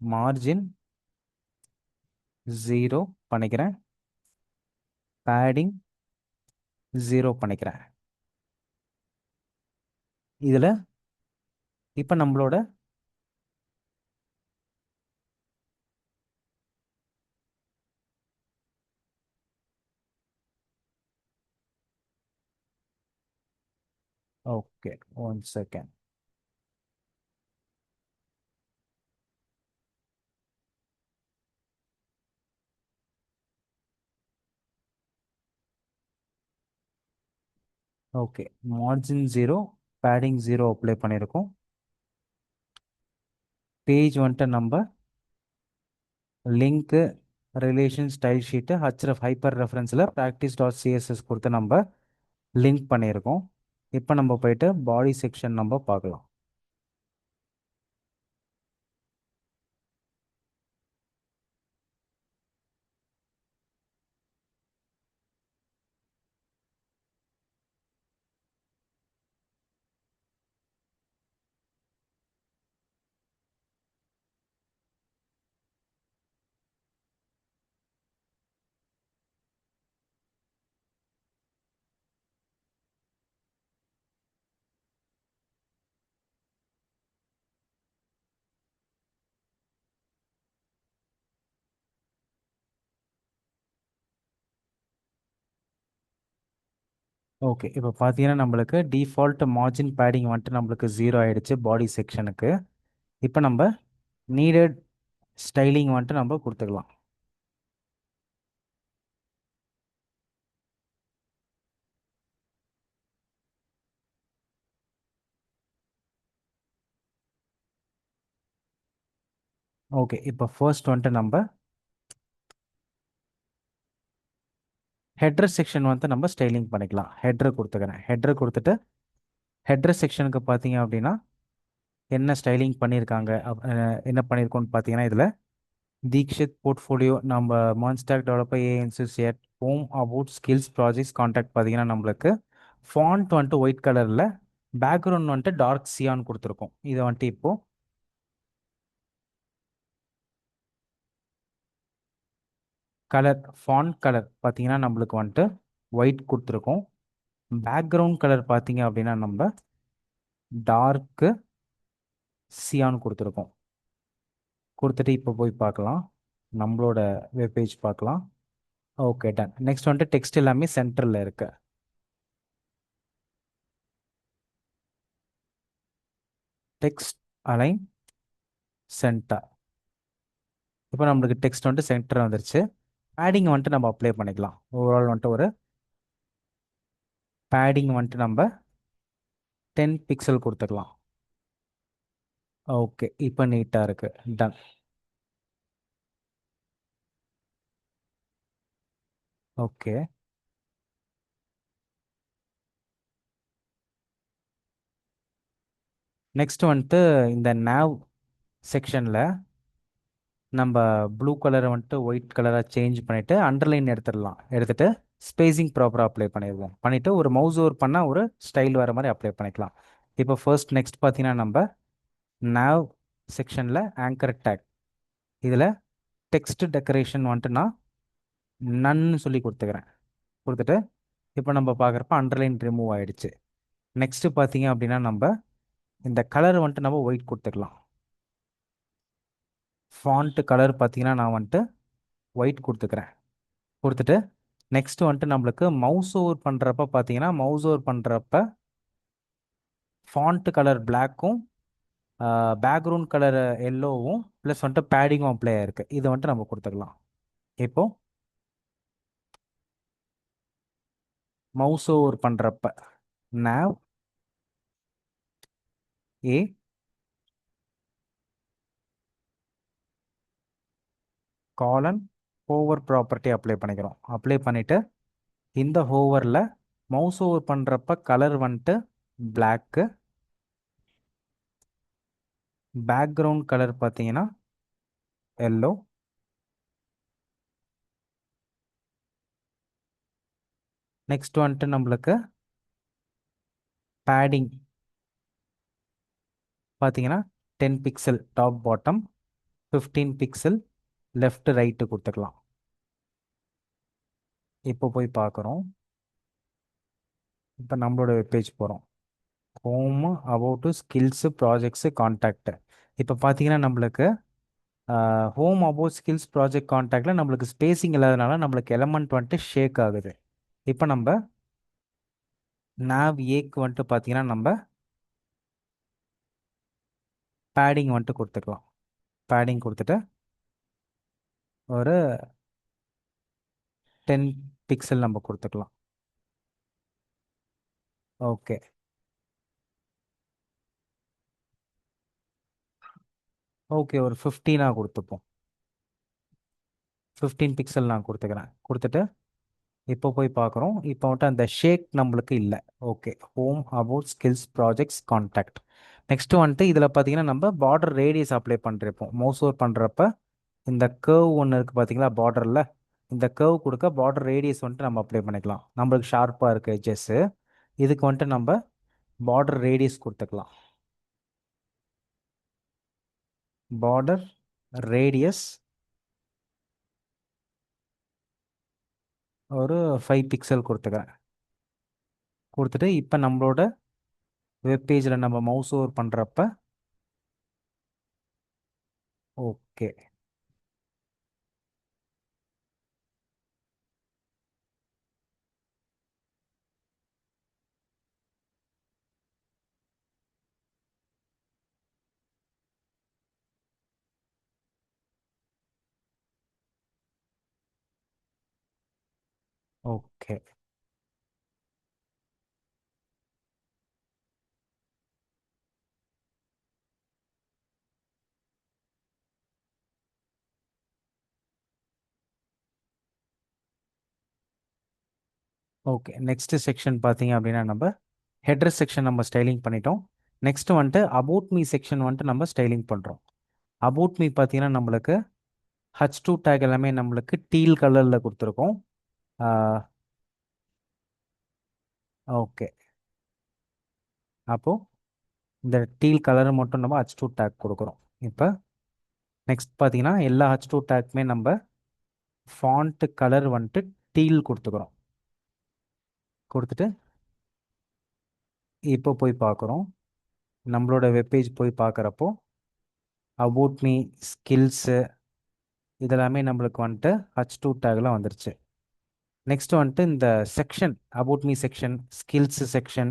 மார்ஜின் 0 பண்ணிக்கிறேன், பேடிங் 0 பண்ணிக்கிறேன். இதில் இப்போ நம்மளோட okay, 1 second. Okay, margin 0 padding 0 apply பண்ணியிருக்கோம். பேஜ் வந்துட்டு நம்ம லிங்க்கு ரிலேஷன் ஸ்டைல் ஷீட்டு ஹைப்பர் ரெஃபரன்ஸில் practice.css கொடுத்து நம்ம லிங்க் பண்ணியிருக்கோம். இப்போ நம்ம போயிட்டு பாடி செக்ஷன் நம்ம பார்க்கலாம். ஓகே, இப்போ பார்த்தீங்கன்னா நம்மளுக்கு டிஃபால்ட் மார்ஜின் பேடிங் வந்துட்டு நம்மளுக்கு 0 ஆயிடுச்சு பாடி செக்ஷனுக்கு. இப்போ நம்ம நீடட் ஸ்டைலிங் வந்துட்டு நம்ம கொடுத்துக்கலாம். ஓகே, இப்போ ஃபர்ஸ்ட் வந்துட்டு நம்ம ஹெட்ரஸ் செக்ஷன் வந்துட்டு நம்ம ஸ்டைலிங் பண்ணிக்கலாம். ஹெட்ரு கொடுத்துக்கிறேன். ஹெட்ரு கொடுத்துட்டு ஹெட்ரஸ் செக்ஷனுக்கு பார்த்தீங்க அப்படின்னா என்ன ஸ்டைலிங் பண்ணியிருக்காங்க, என்ன பண்ணியிருக்கோன்னு பார்த்தீங்கன்னா இதில் தீக்ஷித் போர்ட்ஃபோலியோ, நம்ம மான்ஸ்டாக் டெவலப்பர், ஏஎன்சிசிஎட், home, about, skills, projects, contact பார்த்தீங்கன்னா நம்மளுக்கு ஃபாண்ட் வந்துட்டு ஒயிட் கலரில், பேக்ரவுண்ட் வந்துட்டு டார்க் சியான் கொடுத்துருக்கோம். இதை வந்துட்டு இப்போது கலர், ஃபாண்ட் கலர் பார்த்தீங்கன்னா நம்மளுக்கு வந்துட்டு ஒயிட் கொடுத்துருக்கோம். பேக்ரவுண்ட் கலர் பார்த்தீங்க அப்படின்னா நம்ம டார்க்கு சியான் கொடுத்துருக்கோம். கொடுத்துட்டு இப்போ போய் பார்க்கலாம், நம்மளோட வெப்பேஜ் பார்க்கலாம். Okay, done. நெக்ஸ்ட் வந்துட்டு டெக்ஸ்ட் எல்லாமே சென்டரில் இருக்கு. Text align center. இப்போ நம்மளுக்கு டெக்ஸ்ட் வந்துட்டு சென்டர் வந்துருச்சு. பேடிங் வந்துட்டு நம்ம அப்ளை பண்ணிக்கலாம். ஓவரால் வந்துட்டு ஒரு பேடிங் வந்துட்டு நம்ம 10 பிக்சல் கொடுத்துக்கலாம். ஓகே, இப்போ நீட்டாக இருக்கு. டன். ஓகே. நெக்ஸ்ட் வந்துட்டு இந்த nav செக்ஷனில் நம்ம ப்ளூ கலரை வந்துட்டு ஒயிட் கலராக சேஞ்ச் பண்ணிவிட்டு அண்டர்லைன் எடுத்துடலாம். எடுத்துட்டு ஸ்பேசிங் ப்ராப்பராக அப்ளை பண்ணிடுவோம். பண்ணிவிட்டு ஒரு மவுஸ் ஓவர் பண்ணால் ஒரு ஸ்டைல் வர மாதிரி அப்ளை பண்ணிக்கலாம். இப்போ ஃபர்ஸ்ட் நெக்ஸ்ட் பார்த்தீங்கன்னா நம்ம nav செக்ஷனில் ஆங்கர் டேக் இதில் டெக்ஸ்ட் டெக்கரேஷன் வந்துட்டு நான் நன்னு சொல்லி கொடுத்துக்கிறேன். கொடுத்துட்டு இப்போ நம்ம பார்க்குறப்ப அண்டர்லைன் ரிமூவ் ஆயிடுச்சு. நெக்ஸ்ட் பார்த்தீங்க அப்படின்னா நம்ம இந்த கலர் வந்துட்டு நம்ம ஒயிட் கொடுத்துக்கலாம். ஃபாண்ட் கலர் பார்த்தீங்கன்னா நான் வந்துட்டு ஒயிட் கொடுத்துக்கிறேன். கொடுத்துட்டு நெக்ஸ்ட் வந்துட்டு நம்மளுக்கு மவுஸ் ஓவர் பண்ணுறப்ப பார்த்தீங்கன்னா மவுஸ் ஓவர் பண்ணுறப்ப ஃபாண்ட் கலர் பிளாக்கும் பேக்ரவுண்ட் கலர் எல்லோவும் ப்ளஸ் வந்துட்டு பேடிங்கும் அப்ளை ஆயிருக்கு. இதை வந்துட்டு நம்ம கொடுத்துக்கலாம். இப்போ மவுஸ் ஓவர் பண்ணுறப்ப nav a colon hover property apply பண்ணிக்கிறோம். அப்ளை பண்ணிவிட்டு இந்த ஹோவரில் மவுஸ் ஓவர் பண்ணுறப்ப கலர் வந்துட்டு பிளாக்கு, பேக்ரவுண்ட் கலர் பார்த்தீங்கன்னா எல்லோ, நெக்ஸ்ட் வந்துட்டு நம்மளுக்கு பேடிங் பார்த்தீங்கன்னா 10 pixel top bottom, 15 pixel left right கொடுத்துக்கலாம். இப்போ போய் பார்க்குறோம். இப்போ நம்மளோட வெப்பேஜ் போகிறோம். Home, about, skills, projects, contact. இப்போ பார்த்தீங்கன்னா நம்மளுக்கு ஹோம், அபவுட், ஸ்கில்ஸ், ப்ராஜெக்ட், கான்டாக்டில் நம்மளுக்கு ஸ்பேசிங் இல்லாதனால நம்மளுக்கு எலமெண்ட் வந்துட்டு ஷேக் ஆகுது. இப்போ நம்ம nav ஏக்கு வந்துட்டு பார்த்தீங்கன்னா நம்ம பேடிங் வந்துட்டு கொடுத்துக்கலாம். பேடிங் கொடுத்துட்டு ஒரு 10 பிக்சல் நம்ம கொடுத்துக்கலாம். ஓகே. ஓகே, ஒரு 15 கொடுத்துப்போம். 15 பிக்சல் நான் கொடுத்துக்கிறேன். கொடுத்துட்டு இப்போ போய் பார்க்குறோம். இப்போ வந்துட்டு அந்த ஷேக் நம்மளுக்கு இல்லை. Okay. Home, about, skills, projects, contact. Next வந்துட்டு இதில் பார்த்தீங்கன்னா நம்ம பார்டர் ரேடியஸ் அப்ளை பண்ணிருப்போம். மவுஸ் ஓவர் பண்ணுறப்ப இந்த கர்வ் ஒன்று இருக்குது பார்த்தீங்களா பார்டரில், இந்த கர்வ் கொடுக்க பார்டர் ரேடியஸ் வந்துட்டு நம்ம அப்ளை பண்ணிக்கலாம். நம்மளுக்கு ஷார்ப்பாக இருக்குது எட்ஜஸ்ஸு. இதுக்கு வந்துட்டு நம்ம பார்டர் ரேடியஸ் கொடுத்துக்கலாம். பார்டர் ரேடியஸ் ஒரு 5 பிக்சல் கொடுத்துக்கிறேன். கொடுத்துட்டு இப்போ நம்மளோட வெப்பேஜில் நம்ம மவுஸ் ஓவர் பண்ணுறப்ப okay. Okay. Okay. Next section பார்த்தீங்க அப்படின்னா நம்ம ஹெட்ரஸ் செக்ஷன் நம்ம ஸ்டைலிங் பண்ணிட்டோம். நெக்ஸ்ட் வந்துட்டு அபவுட் மீ செக்ஷன் வந்துட்டு நம்ம ஸ்டைலிங் பண்ணுறோம். அபவுட் மீ பார்த்தீங்கன்னா நம்மளுக்கு H2 டேக் எல்லாமே நம்மளுக்கு டீல் கலரில் கொடுத்துருக்கோம். ஓகே. அப்போது இந்த டீல் கலரை மட்டும் நம்ம H2 டேக் கொடுக்குறோம். இப்போ நெக்ஸ்ட் பார்த்தீங்கன்னா எல்லா H2 டேக்குமே நம்ம ஃபாண்ட் கலர் வந்துட்டு டீல் கொடுத்துக்கிறோம். கொடுத்துட்டு இப்போ போய் பார்க்குறோம். நம்மளோட வெப்பேஜ் போய் பார்க்குறப்போ அபவுட் மீ, ஸ்கில்ஸு இதெல்லாமே நம்மளுக்கு வந்துட்டு H2 டேக்லாம் வந்துருச்சு. நெக்ஸ்ட் வந்துட்டு இந்த section about me section, skills section,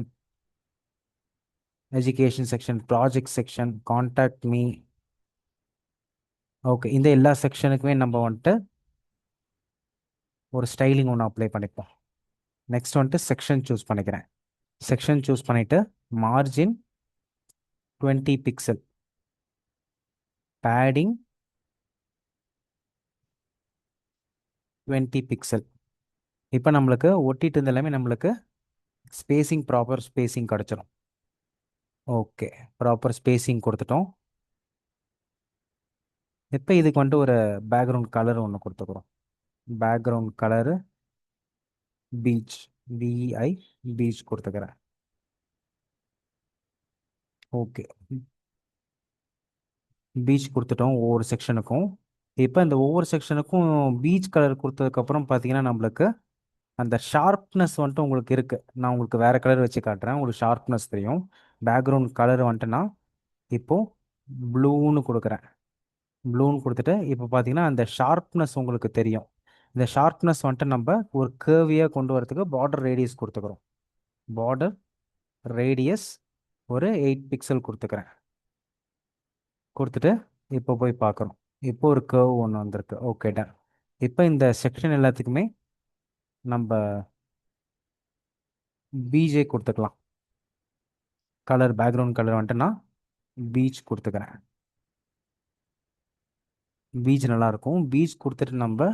education section, project section, contact me, okay, இந்த எல்லா செக்ஷனுக்குமே நம்ம வந்துட்டு ஒரு ஸ்டைலிங் ஒன்று அப்ளை பண்ணிப்போம். நெக்ஸ்ட் வந்துட்டு செக்ஷன் சூஸ் பண்ணிக்கிறேன். செக்ஷன் சூஸ் பண்ணிவிட்டு மார்ஜின் 20 பிக்சல், பேடிங் 20 பிக்சல், இப்போ நம்மளுக்கு ஒட்டிட்டு இருந்த எல்லாமே நம்மளுக்கு ஸ்பேசிங் ப்ராப்பர் ஸ்பேசிங் கிடச்சிரும். ஓகே, ப்ராப்பர் ஸ்பேசிங் கொடுத்துட்டோம். இப்போ இதுக்கு வந்துட்டு ஒரு பேக்ரவுண்ட் கலர் ஒன்று கொடுத்துக்கிறோம். பேக்ரவுண்ட் கலரு பீச், பிஐ, பீச் கொடுத்துக்கிறேன். ஓகே, பீச் கொடுத்துட்டோம் ஒவ்வொரு செக்ஷனுக்கும். இப்போ இந்த ஒவ்வொரு செக்ஷனுக்கும் பீச் கலர் கொடுத்ததுக்கப்புறம் பார்த்தீங்கன்னா நம்மளுக்கு அந்த ஷார்ப்னஸ் வந்துட்டு உங்களுக்கு இருக்குது. நான் உங்களுக்கு வேறு கலர் வச்சு காட்டுறேன், உங்களுக்கு ஷார்ப்னஸ் தெரியும். பேக்ரவுண்ட் கலர் வந்துட்டுனா இப்போது ப்ளூன்னு கொடுக்குறேன். ப்ளூன்னு கொடுத்துட்டு இப்போ பார்த்தீங்கன்னா அந்த ஷார்ப்னஸ் உங்களுக்கு தெரியும். இந்த ஷார்ப்னஸ் வந்துட்டு நம்ம ஒரு கேர்வியாக கொண்டு வரதுக்கு பார்டர் ரேடியஸ் கொடுத்துக்கிறோம். பார்டர் ரேடியஸ் ஒரு 8 பிக்சல் கொடுத்துக்கிறேன். கொடுத்துட்டு இப்போ போய் பார்க்குறோம். இப்போ ஒரு கர்வ் ஒன்று வந்திருக்கு. Okay done. இப்போ இந்த செக்ஷன் எல்லாத்துக்குமே நம்ம பிஜே கொடுத்துக்கலாம். கலர் பேக்ரவுண்ட் கலர் வந்துட்டு நான் பீச் கொடுத்துக்கிறேன். பீச் நல்லாயிருக்கும். பீச் கொடுத்துட்டு நம்ம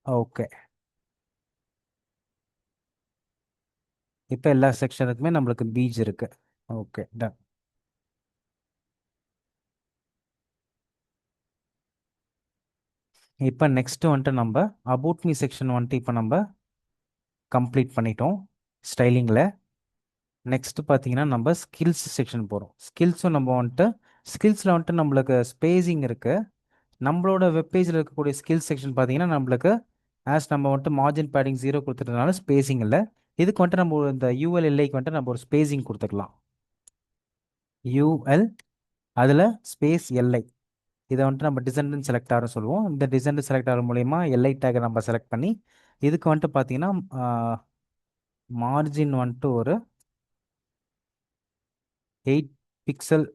ஓகே. இப்போ எல்லா செக்ஷனுக்குமே நம்மளுக்கு பீச் இருக்கு. Okay done. இப்போ நெக்ஸ்ட் வந்துட்டு நம்ம அபவுட் மீ செக்ஷன் வந்துட்டு இப்போ நம்ம கம்ப்ளீட் பண்ணிட்டோம் ஸ்டைலிங்கில். நெக்ஸ்ட் பார்த்தீங்கன்னா நம்ம ஸ்கில்ஸ் செக்ஷன் போகிறோம். ஸ்கில்ஸும் நம்ம வந்துட்டு ஸ்கில்ஸில் வந்துட்டு நம்மளுக்கு ஸ்பேஸிங் இருக்குது. நம்மளோட வெப்பேஜில் இருக்கக்கூடிய ஸ்கில்ஸ் செக்ஷன் பார்த்தீங்கன்னா நம்மளுக்கு நம்ம வந்துட்டு மார்ஜின் பேடிங் 0 கொடுத்துட்டதுனால ஸ்பேஸிங் இல்லை. இதுக்கு வந்துட்டு நம்ம இந்த யூஎல் எல்ஐக்கு வந்துட்டு நம்ம ஒரு ஸ்பேஸிங் கொடுத்துக்கலாம். யூஎல் அதில் ஸ்பேஸ் எல்ஐ, இதை வந்துட்டு நம்ம டிசெண்டன்ட் செலக்டார்னு சொல்லுவோம். இந்த டிசெண்டன்ட் செலக்டார் மூலயமா எல்ஐ டேக்கை நம்ம செலக்ட் பண்ணி இதுக்கு வந்துட்டு பார்த்தீங்கன்னா மார்ஜின் வந்துட்டு ஒரு 8 பிக்சல்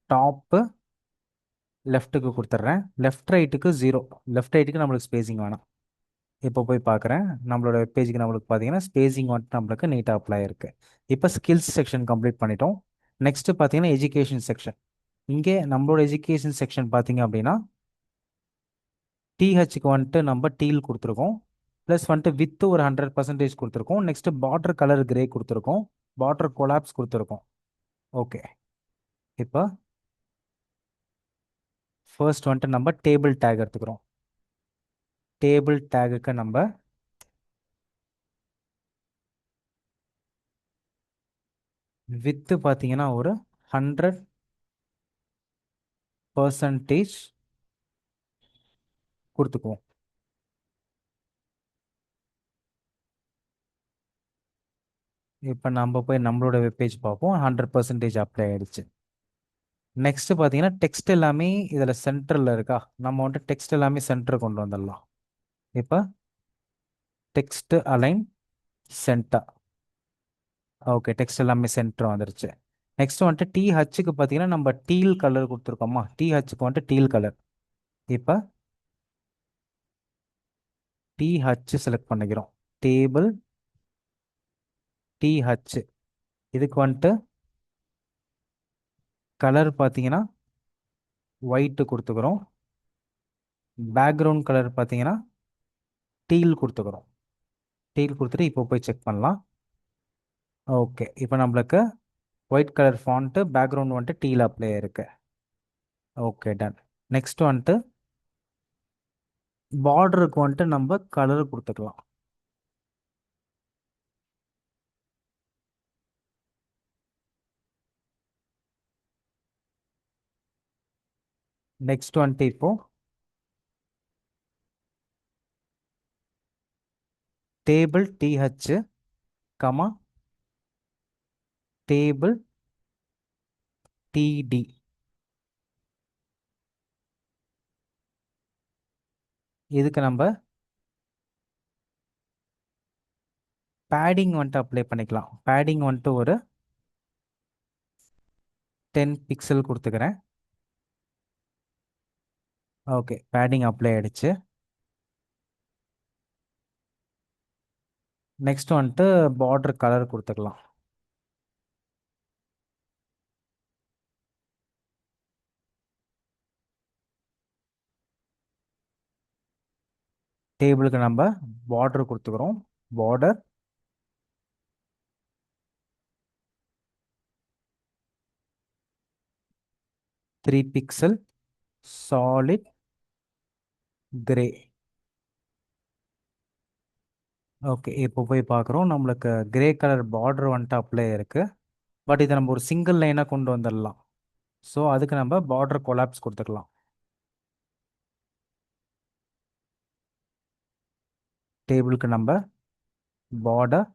டாப்பு லெஃப்ட்டுக்கு கொடுத்துட்றேன். லெஃப்ட் ரைட்டுக்கு 0. லெஃப்ட் ரைட்டுக்கு நம்மளுக்கு ஸ்பேஸிங் வேணாம். இப்போ போய் பார்க்குறேன் நம்மளோட வெப்பேஜுக்கு நம்மளுக்கு பார்த்தீங்கன்னா ஸ்பேஸிங் வந்துட்டு நம்மளுக்கு நீட்டாக அப்ளை இருக்குது. இப்போ ஸ்கில்ஸ் செக்ஷன் கம்ப்ளீட் பண்ணிட்டோம். நெக்ஸ்ட்டு பார்த்தீங்கன்னா எஜுகேஷன் செக்ஷன். இங்கே நம்மளோட எஜுகேஷன் செக்ஷன் பார்த்தீங்க அப்படின்னா டிஹெச்சுக்கு வந்துட்டு நம்ம டீல் கொடுத்துருக்கோம். ப்ளஸ் வந்துட்டு வித்து ஒரு 100% கொடுத்துருக்கோம். நெக்ஸ்ட்டு பார்டர் கலர் கிரே கொடுத்துருக்கோம். பார்டர் கொலாப்ஸ் கொடுத்துருக்கோம். ஓகே, இப்போ ஃபர்ஸ்ட் வந்துட்டு நம்ம டேபிள் டேக் எடுத்துக்கிறோம். டேபிள் டேகுக்கு நம்ம வித்து பார்த்தீங்கன்னா ஒரு 100% கொடுத்துக்குவோம். இப்போ நம்ம போய் நம்மளோட வெப்பேஜ் பார்ப்போம். 100% அப்ளை ஆயிடுச்சு. நெக்ஸ்ட் பார்த்தீங்கன்னா டெக்ஸ்ட் எல்லாமே இதில் சென்டரில் இருக்கா, நம்ம வந்துட்டு டெக்ஸ்ட் எல்லாமே சென்டர் கொண்டு வந்துடலாம். இப்போ text align center. Okay, text எல்லாமே சென்டர் வந்துருச்சு. நெக்ஸ்ட் வந்துட்டு டிஹெச்சுக்கு பார்த்தீங்கன்னா நம்ம டீல் கலர் கொடுத்துருக்கோமா, டிஹெச்சுக்கு வந்துட்டு டீல் கலர். இப்போ டிஹெச் செலக்ட் பண்ணிக்கிறோம். டேபிள் டிஹெச், இதுக்கு வந்துட்டு கலர் பார்த்தீங்கன்னா ஒயிட்டு கொடுத்துக்கிறோம். பேக்ரவுண்ட் கலர் பார்த்தீங்கன்னா டீல் கொடுத்துக்கிறோம். டீல் கொடுத்துட்டு இப்போ போய் செக் பண்ணலாம். ஓகே, இப்போ நம்மளுக்கு ஒயிட் கலர் ஃபாண்ட்டு பேக்ரவுண்ட் வந்துட்டு டீல் அப்ளை இருக்கு. Okay done. நெக்ஸ்ட் வந்துட்டு பார்டருக்கு வந்துட்டு நம்ம கலர் கொடுத்துக்கலாம். நெக்ஸ்ட் வந்துட்டு இப்போ table TH comma table TD, இதுக்கு நம்ம பேடிங் வந்துட்டு அப்ளை பண்ணிக்கலாம். பேடிங் வந்துட்டு ஒரு 10 பிக்சல் கொடுத்துக்கிறேன். ஓகே, பேடிங் அப்ளை ஆயிடுச்சு. நெக்ஸ்ட் வந்துட்டு பார்டர் கலர் கொடுத்துக்கலாம். டேபிளுக்கு நம்ம பார்டர் கொடுத்துக்கிறோம். Border 3 pixel solid grey. Okay, இப்போ போய் பார்க்குறோம். நம்மளுக்கு கிரே கலர் பார்டர் வந்துட்டு அப்ளை இருக்கு. பட் இதை நம்ம ஒரு சிங்கிள் லைனாக கொண்டு வந்துடலாம். ஸோ அதுக்கு நம்ம பார்டர் கொலாப்ஸ் கொடுத்துக்கலாம். டேபிளுக்கு நம்ம பார்டர்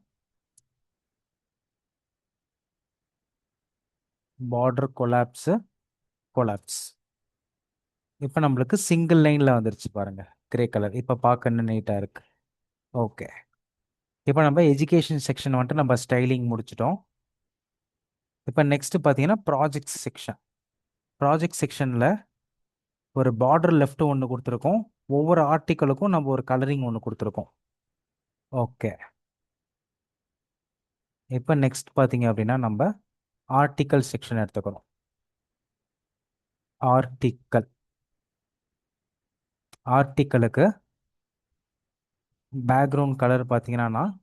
கொலாப்ஸ் கொலாப்ஸ். இப்போ நம்மளுக்கு சிங்கிள் லைனில் வந்துருச்சு பாருங்க, கிரே கலர். இப்போ பார்க்க இன்னும் நீட்டாக இருக்கு. ஓகே, இப்போ நம்ம எஜுகேஷன் செக்ஷன் வந்துட்டு நம்ம ஸ்டைலிங் முடிச்சிட்டோம். இப்போ நெக்ஸ்ட் பார்த்தீங்கன்னா ப்ராஜெக்ட் செக்ஷன். ப்ராஜெக்ட் செக்ஷனில் ஒரு பார்டர் லெஃப்ட் ஒன்று கொடுத்துருக்கோம். ஒவ்வொரு ஆர்டிக்கலுக்கும் நம்ம ஒரு கலரிங் ஒன்று கொடுத்துருக்கோம். ஓகே, இப்போ நெக்ஸ்ட் பார்த்தீங்க அப்படின்னா நம்ம ஆர்டிக்கல் செக்ஷன் எடுத்துக்கிறோம். ஆர்டிக்கல் ஆர்டிக்கலுக்கு பேக்ரவுண்ட் கலர் பார்த்தீங்கன்னா நான்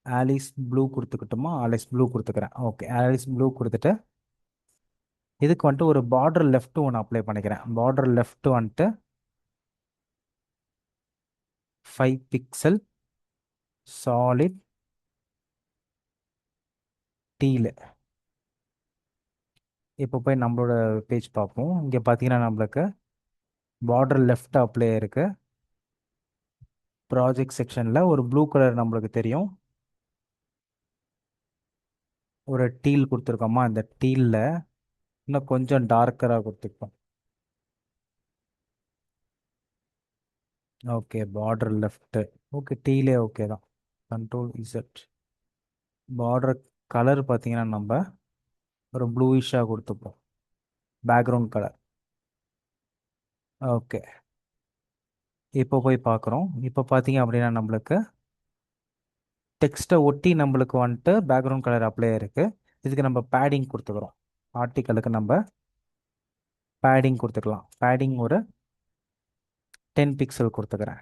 ஆலிஸ் ப்ளூ கொடுத்துக்கிட்டோமா? ஆலிஸ் ப்ளூ கொடுத்துக்கிறேன். ஓகே, ஆலிஸ் ப்ளூ கொடுத்துட்டு இதுக்கு வந்துட்டு ஒரு பார்டர் லெஃப்ட் ஒன்று அப்ளை பண்ணிக்கிறேன். பார்டர் லெஃப்ட் வந்துட்டு 5 பிக்சல் சாலிட் டீல். இப்போ போய் நம்மளோட பேஜ் பார்ப்போம். இங்கே பார்த்தீங்கன்னா நம்மளுக்கு பார்டர் லெஃப்ட் அப்ளை இருக்கு. ப்ராஜெக்ட் செக்ஷனில் ஒரு ப்ளூ கலர் நம்மளுக்கு தெரியும். ஒரு டீல் கொடுத்துருக்கோமா? இந்த டீலில் இன்னும் கொஞ்சம் டார்க்கராக கொடுத்துருக்கோம். Okay, border left. ஓகே, டீலே ஓகே தான். Control Z. பார்டர் கலர் பார்த்தீங்கன்னா நம்ம ஒரு ப்ளூயிஷாக கொடுத்துப்போம், பேக்ரவுண்ட் கலர். ஓகே, இப்போ போய் பார்க்குறோம். இப்போ பார்த்தீங்க அப்படின்னா நம்மளுக்கு டெக்ஸ்ட்டை ஒட்டி நம்மளுக்கு வந்துட்டு பேக்ரவுண்ட் கலர் அப்ளை இருக்கு. இதுக்கு நம்ம பேடிங் கொடுத்துக்கிறோம். ஆர்டிக்கலுக்கு நம்ம பேடிங் கொடுத்துக்கலாம். பேடிங் ஒரு 10 பிக்சல் கொடுத்துக்கிறேன்.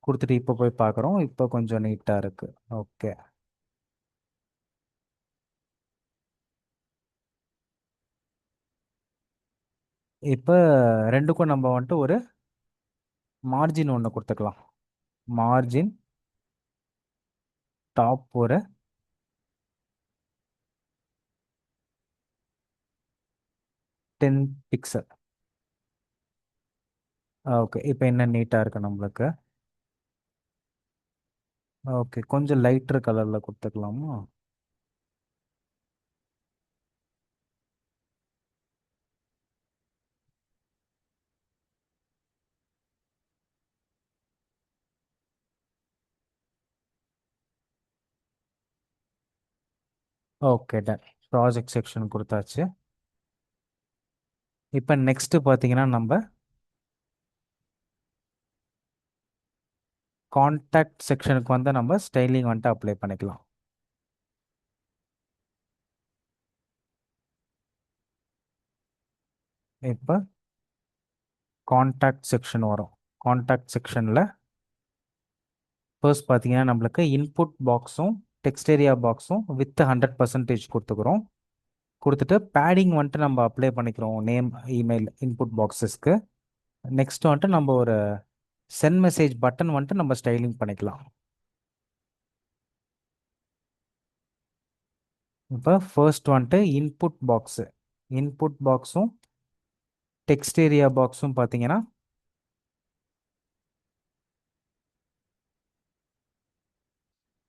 கொடுத்துட்டு இப்போ போய் பார்க்குறோம். இப்போ கொஞ்சம் நீட்டாக இருக்கு. ஓகே, இப்போ ரெண்டுக்கும் நம்ம வந்துட்டு ஒரு மார்ஜின் ஒன்று கொடுத்துக்கலாம். மார்ஜின் டாப் ஒரு 10 பிக்சல். ஓகே, இப்போ என்ன நீட்டாக இருக்கு நம்மளுக்கு. ஓகே, கொஞ்சம் லைட்டர் கலரில் கொடுத்துக்கலாமா? Okay, done. ப்ராஜெக்ட் செக்ஷன் கொடுத்தாச்சு. இப்போ நெக்ஸ்ட் பார்த்தீங்கன்னா நம்ம கான்டாக்ட் செக்ஷனுக்கு வந்து நம்ம ஸ்டைலிங் வந்துட்டு அப்ளை பண்ணிக்கலாம். இப்போ கான்டாக்ட் செக்ஷன் வரும். கான்டாக்ட் செக்ஷனில் ஃபர்ஸ்ட் பார்த்தீங்கன்னா நம்மளுக்கு இன்புட் பாக்ஸும் டெக்ஸ்ட் ஏரியா பாக்ஸும் வித் 100% கொடுத்துக்கிறோம். கொடுத்துட்டு பேடிங் வந்துட்டு நம்ம அப்ளை பண்ணிக்கிறோம் நேம் இமெயில் இன்புட் பாக்ஸஸ்க்கு. நெக்ஸ்ட் வந்துட்டு நம்ம ஒரு சென்ட் மெசேஜ் பட்டன் வந்துட்டு நம்ம ஸ்டைலிங் பண்ணிக்கலாம். இப்போ ஃபர்ஸ்ட் வந்துட்டு இன்புட் பாக்ஸும் டெக்ஸ்ட் ஏரியா பாக்ஸும் பார்த்தீங்கன்னா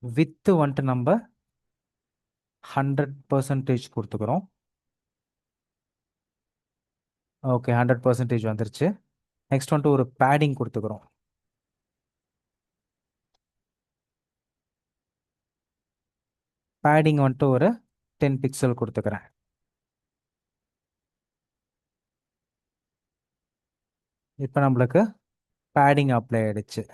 வித்து வந்துட்டு நம்ம 100% கொடுத்துக்கிறோம். ஓகே, 100% வந்துருச்சு. நெக்ஸ்ட் வந்துட்டு ஒரு பேடிங் கொடுத்துக்கிறோம். பேடிங் வந்துட்டு ஒரு 10 பிக்சல் கொடுத்துக்கிறேன். இப்போ நம்மளுக்கு பேடிங் அப்ளை ஆயிடுச்சு.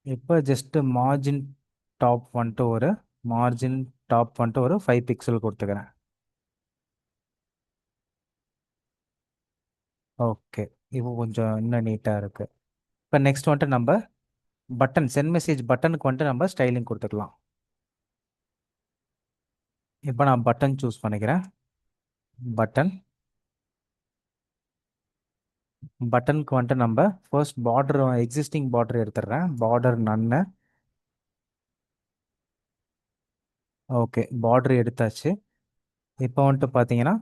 இப்போ ஜஸ்ட் மார்ஜின் டாப் வந்துட்டு ஒரு மார்ஜின் டாப் வந்துட்டு ஒரு 5 பிக்சல் கொடுத்துக்கிறேன். ஓகே, இப்போ கொஞ்சம் இன்னும் நீட்டாக இருக்குது. இப்போ நெக்ஸ்ட் வந்துட்டு நம்ம பட்டன் சென்ட் மெசேஜ் பட்டனுக்கு வந்துட்டு நம்ம ஸ்டைலிங் கொடுத்துக்கலாம். இப்போ நான் பட்டன் சூஸ் பண்ணிக்கிறேன். பட்டன் பட்டனுக்கு வந்துட்டு நம்ம ஃபர்ஸ்ட் பார்டர் எக்ஸிஸ்டிங் பார்டர் எடுத்துடுறேன். Border none. ஓகே, பார்டர் எடுத்தாச்சு. இப்போ வந்துட்டு பார்த்தீங்கன்னா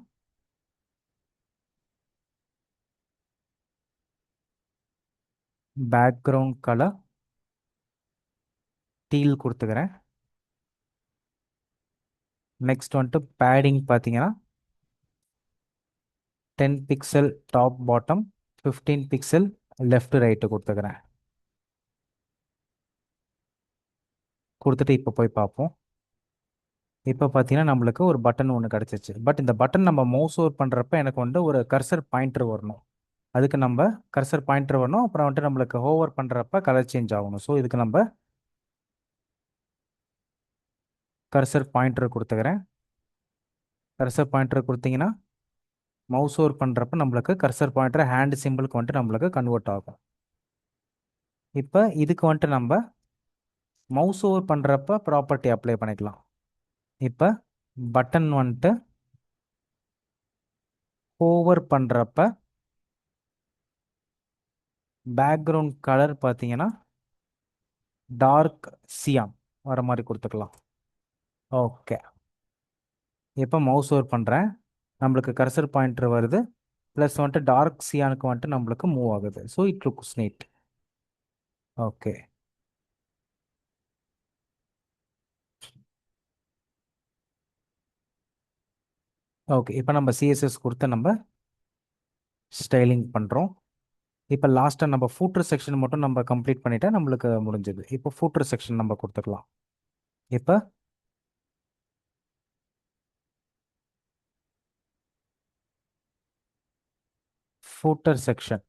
பேக்ரவுண்ட் கலர் டீல் கொடுத்துக்கிறேன். நெக்ஸ்ட் வந்துட்டு பேடிங் பார்த்தீங்கன்னா 10 pixel top bottom, 15 pixel left right கொடுத்துக்கிறேன். கொடுத்துட்டு இப்போ போய் பார்ப்போம். இப்போ பார்த்தீங்கன்னா நம்மளுக்கு ஒரு பட்டன் ஒன்று கிடச்சிச்சு. பட் இந்த பட்டன் நம்ம மவுஸ் ஓவர் பண்ணுறப்ப எனக்கு வந்து ஒரு கர்சர் பாயிண்டர் வரணும். அதுக்கு நம்ம கர்சர் பாயிண்டர் வரணும். அப்புறம் வந்துட்டு நம்மளுக்கு ஹோவர் பண்ணுறப்ப கலர் சேஞ்ச் ஆகணும். ஸோ இதுக்கு நம்ம கர்சர் பாயிண்டர் கொடுத்துக்கிறேன். கர்சர் பாயிண்டர் கொடுத்தீங்கன்னா மவுஸ் ஓவர் பண்ணுறப்ப நம்மளுக்கு கர்சர் பாயிண்டர் ஹேண்ட் சிம்பிளுக்கு வந்துட்டு நம்மளுக்கு கன்வெர்ட் ஆகும். இப்போ இதுக்கு வந்துட்டு நம்ம மவுஸ் ஓவர் பண்ணுறப்ப ப்ராப்பர்ட்டி அப்ளை பண்ணிக்கலாம். இப்போ பட்டன் வந்துட்டு ஹோவர் பண்ணுறப்ப பேக்ரவுண்ட் கலர் பார்த்தீங்கன்னா டார்க் சியான் வர மாதிரி கொடுத்துக்கலாம். ஓகே, இப்போ மவுஸ் ஓவர் பண்ணுறேன். நம்மளுக்கு கர்சர் பாயிண்டர் வருது. ப்ளஸ் வந்துட்டு டார்க் சியானுக்கு வந்துட்டு நம்மளுக்கு மூவ் ஆகுது. So it looks neat. Okay, okay. இப்போ நம்ம சிஎஸ்எஸ் கொடுத்து நம்ம ஸ்டைலிங் பண்ணுறோம். இப்போ லாஸ்ட்டாக நம்ம ஃபூட்டர் செக்ஷன் மட்டும் நம்ம கம்ப்ளீட் பண்ணிட்டா நம்மளுக்கு முடிஞ்சது. இப்போ ஃபூட்டர் செக்ஷன் நம்ம கொடுத்துக்கலாம். இப்போ ஃபூட்டர் செக்ஷன்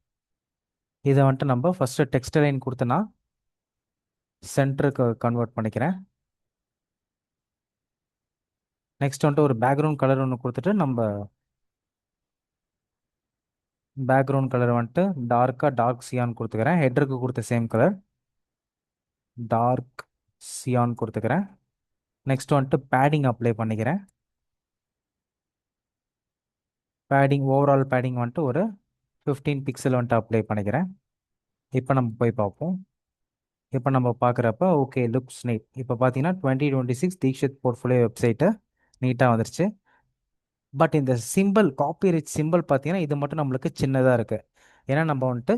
இதை வந்துட்டு நம்ம ஃபஸ்ட்டு டெக்ஸ்ட் லைன் கொடுத்தனா சென்டருக்கு கன்வெர்ட் பண்ணிக்கிறேன். நெக்ஸ்ட் வந்துட்டு ஒரு பேக்ரவுண்ட் கலர் ஒன்று கொடுத்துட்டு நம்ம பேக்ரவுண்ட் கலர் வந்துட்டு டார்க் சியான் கொடுத்துக்கிறேன். ஹெட்டருக்கு கொடுத்த சேம் கலர் டார்க் சியான் கொடுத்துக்கிறேன். நெக்ஸ்ட் வந்துட்டு பேடிங் அப்ளை பண்ணிக்கிறேன். பேடிங் ஓவரால் பேடிங் வந்துட்டு ஒரு 15 பிக்சல் வந்துட்டு அப்ளை பண்ணிக்கிறேன். இப்போ நம்ம போய் பார்ப்போம். இப்போ நம்ம பார்க்குறப்ப ஓகே லுக்ஸ் நீட். இப்போ பார்த்தீங்கன்னா 2026 தீக்ஷித் போர்ட்ஃபோலியோ வெப்சைட்டு நீட்டாக வந்துருச்சு. பட் இந்த சிம்பிள் காப்பிரைட் சிம்பிள் பார்த்தீங்கன்னா இது மட்டும் நம்மளுக்கு சின்னதாக இருக்குது. ஏன்னா நம்ம வந்துட்டு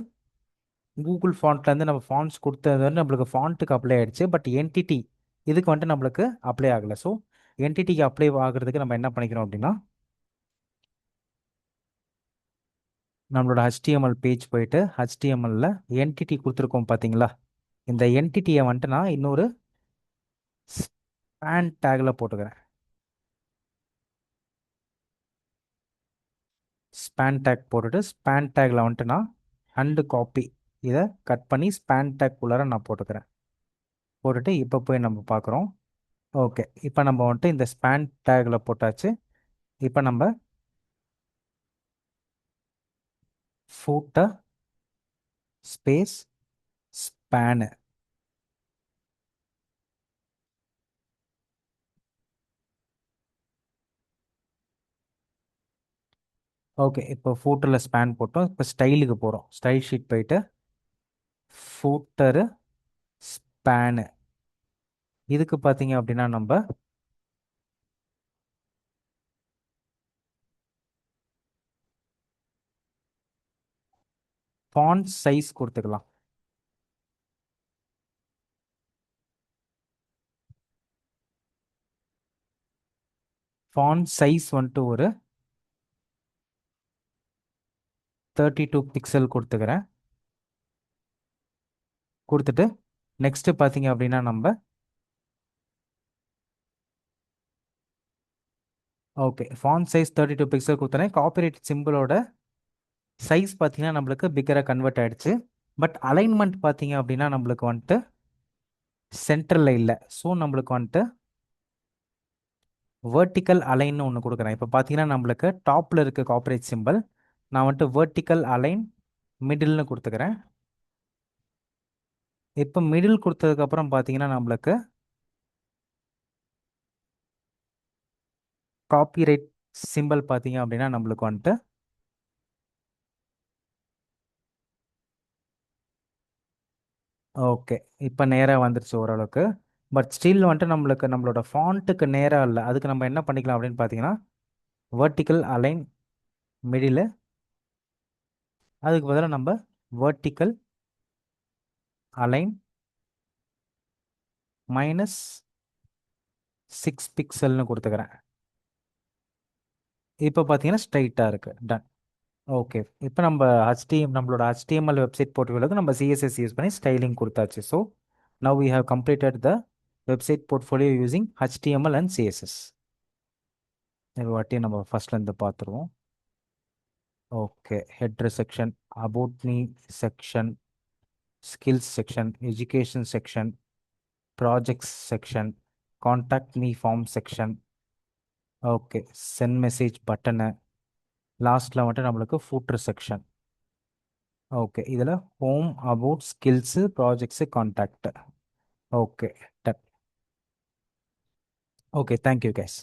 கூகுள் ஃபாண்ட்லேருந்து நம்ம ஃபாண்ட்ஸ் கொடுத்தது வந்து நம்மளுக்கு ஃபாண்ட்டுக்கு அப்ளை ஆகிடுச்சு. பட் என்டிட்டி இதுக்கு வந்துட்டு நம்மளுக்கு அப்ளை ஆகலை. ஸோ என்டிட்டிக்கு அப்ளை ஆகிறதுக்கு நம்ம என்ன பண்ணிக்கிறோம் அப்படின்னா நம்மளோட HTML பேஜ் போயிட்டு HTML என்டிட்டி கொடுத்துருக்கோம் பார்த்தீங்களா, இந்த என்டிட்டியை வந்துட்டு நான் இன்னொரு ஸ்பேன் டேக்கில் போட்டுக்கிறேன். ஸ்பேன் டேக் போட்டுட்டு ஸ்பேன் டேக்கில் வந்துட்டு நான் அண்டு காப்பி இதை கட் பண்ணி ஸ்பேன் டேக் உள்ளார நான் போட்டுக்கிறேன். போட்டுட்டு இப்போ போய் நம்ம பார்க்குறோம். ஓகே, இப்போ நம்ம வந்துட்டு இந்த ஸ்பேன் டேக்கில் போட்டாச்சு. இப்போ நம்ம ஃபூட்டர் ஸ்பேஸ் ஸ்பேனு ஓகே, இப்போ ஃபூட்டரில் ஸ்பேன் போட்டோம். இப்போ ஸ்டைலுக்கு போகிறோம். ஸ்டைல் ஷீட் போயிட்டு ஃபூட்டரு ஸ்பேனு இதுக்கு பார்த்தீங்க அப்படின்னா நம்ம ஃபாண்ட் சைஸ் கொடுத்துக்கலாம். ஃபாண்ட் சைஸ் வந்துட்டு ஒரு 32 பிக்சல் கொடுத்துக்கிறேன். கொடுத்துட்டு நெக்ஸ்ட்டு பார்த்தீங்க அப்படின்னா நம்ம ஓகே ஃபாண்ட் சைஸ் 32 பிக்சல் கொடுத்தனேன். காப்பிரைட் சிம்பிளோட சைஸ் பார்த்தீங்கன்னா நம்மளுக்கு பிக்கராக கன்வெர்ட் ஆகிடுச்சு. பட் அலைன்மெண்ட் பார்த்தீங்க அப்படின்னா நம்மளுக்கு வந்துட்டு சென்டரில் இல்லை. ஸோ நம்மளுக்கு வந்துட்டு வெர்டிக்கல் அலைன்னு ஒன்று கொடுக்குறேன். இப்போ பார்த்தீங்கன்னா நம்மளுக்கு டாப்பில் இருக்க கார்ப்பரேட் சிம்பிள், நான் வந்துட்டு வெர்டிக்கல் அலைன் மிடில்னு கொடுத்துக்கிறேன். இப்போ மிடில் கொடுத்ததுக்கப்புறம் பார்த்தீங்கன்னா நம்மளுக்கு காப்பிரைட் சிம்பிள் பார்த்தீங்க அப்படின்னா நம்மளுக்கு வந்துட்டு ஓகே, இப்போ நேராக வந்துருச்சு ஓரளவுக்கு. பட் ஸ்டில் வந்துட்டு நம்மளுக்கு நம்மளோட ஃபாண்ட்டுக்கு நேராக இல்லை. அதுக்கு நம்ம என்ன பண்ணிக்கலாம் அப்படின்னு பார்த்தீங்கன்னா வெர்டிக்கல் அலைன் மிடில், அதுக்கு பதிலாக நம்ம வெர்டிக்கல் அலைன் -6 பிக்சல்னு கொடுத்துக்கிறேன். இப்போ பார்த்தீங்கன்னா ஸ்ட்ரைட்டாக இருக்குது. டன். ஓகே, இப்போ நம்ம நம்மளோட HTML வெப்சைட் போர்ட்ஃபோலியோக்கு நம்ம CSS யூஸ் பண்ணி ஸ்டைலிங் கொடுத்தாச்சு. So now we have completed the website portfolio using HTML and CSS. இது வாட்டி நம்ம ஃபர்ஸ்ட்லேருந்து பார்த்துருவோம். Okay, header section, about me section, skills section, education section, projects section, contact me form section. Okay, send message button, லாஸ்ட்டில் வந்துட்டு நம்மளுக்கு footer section. Okay, இதில் home, about, skills, projects, contact. Okay, done. Okay, thank you case.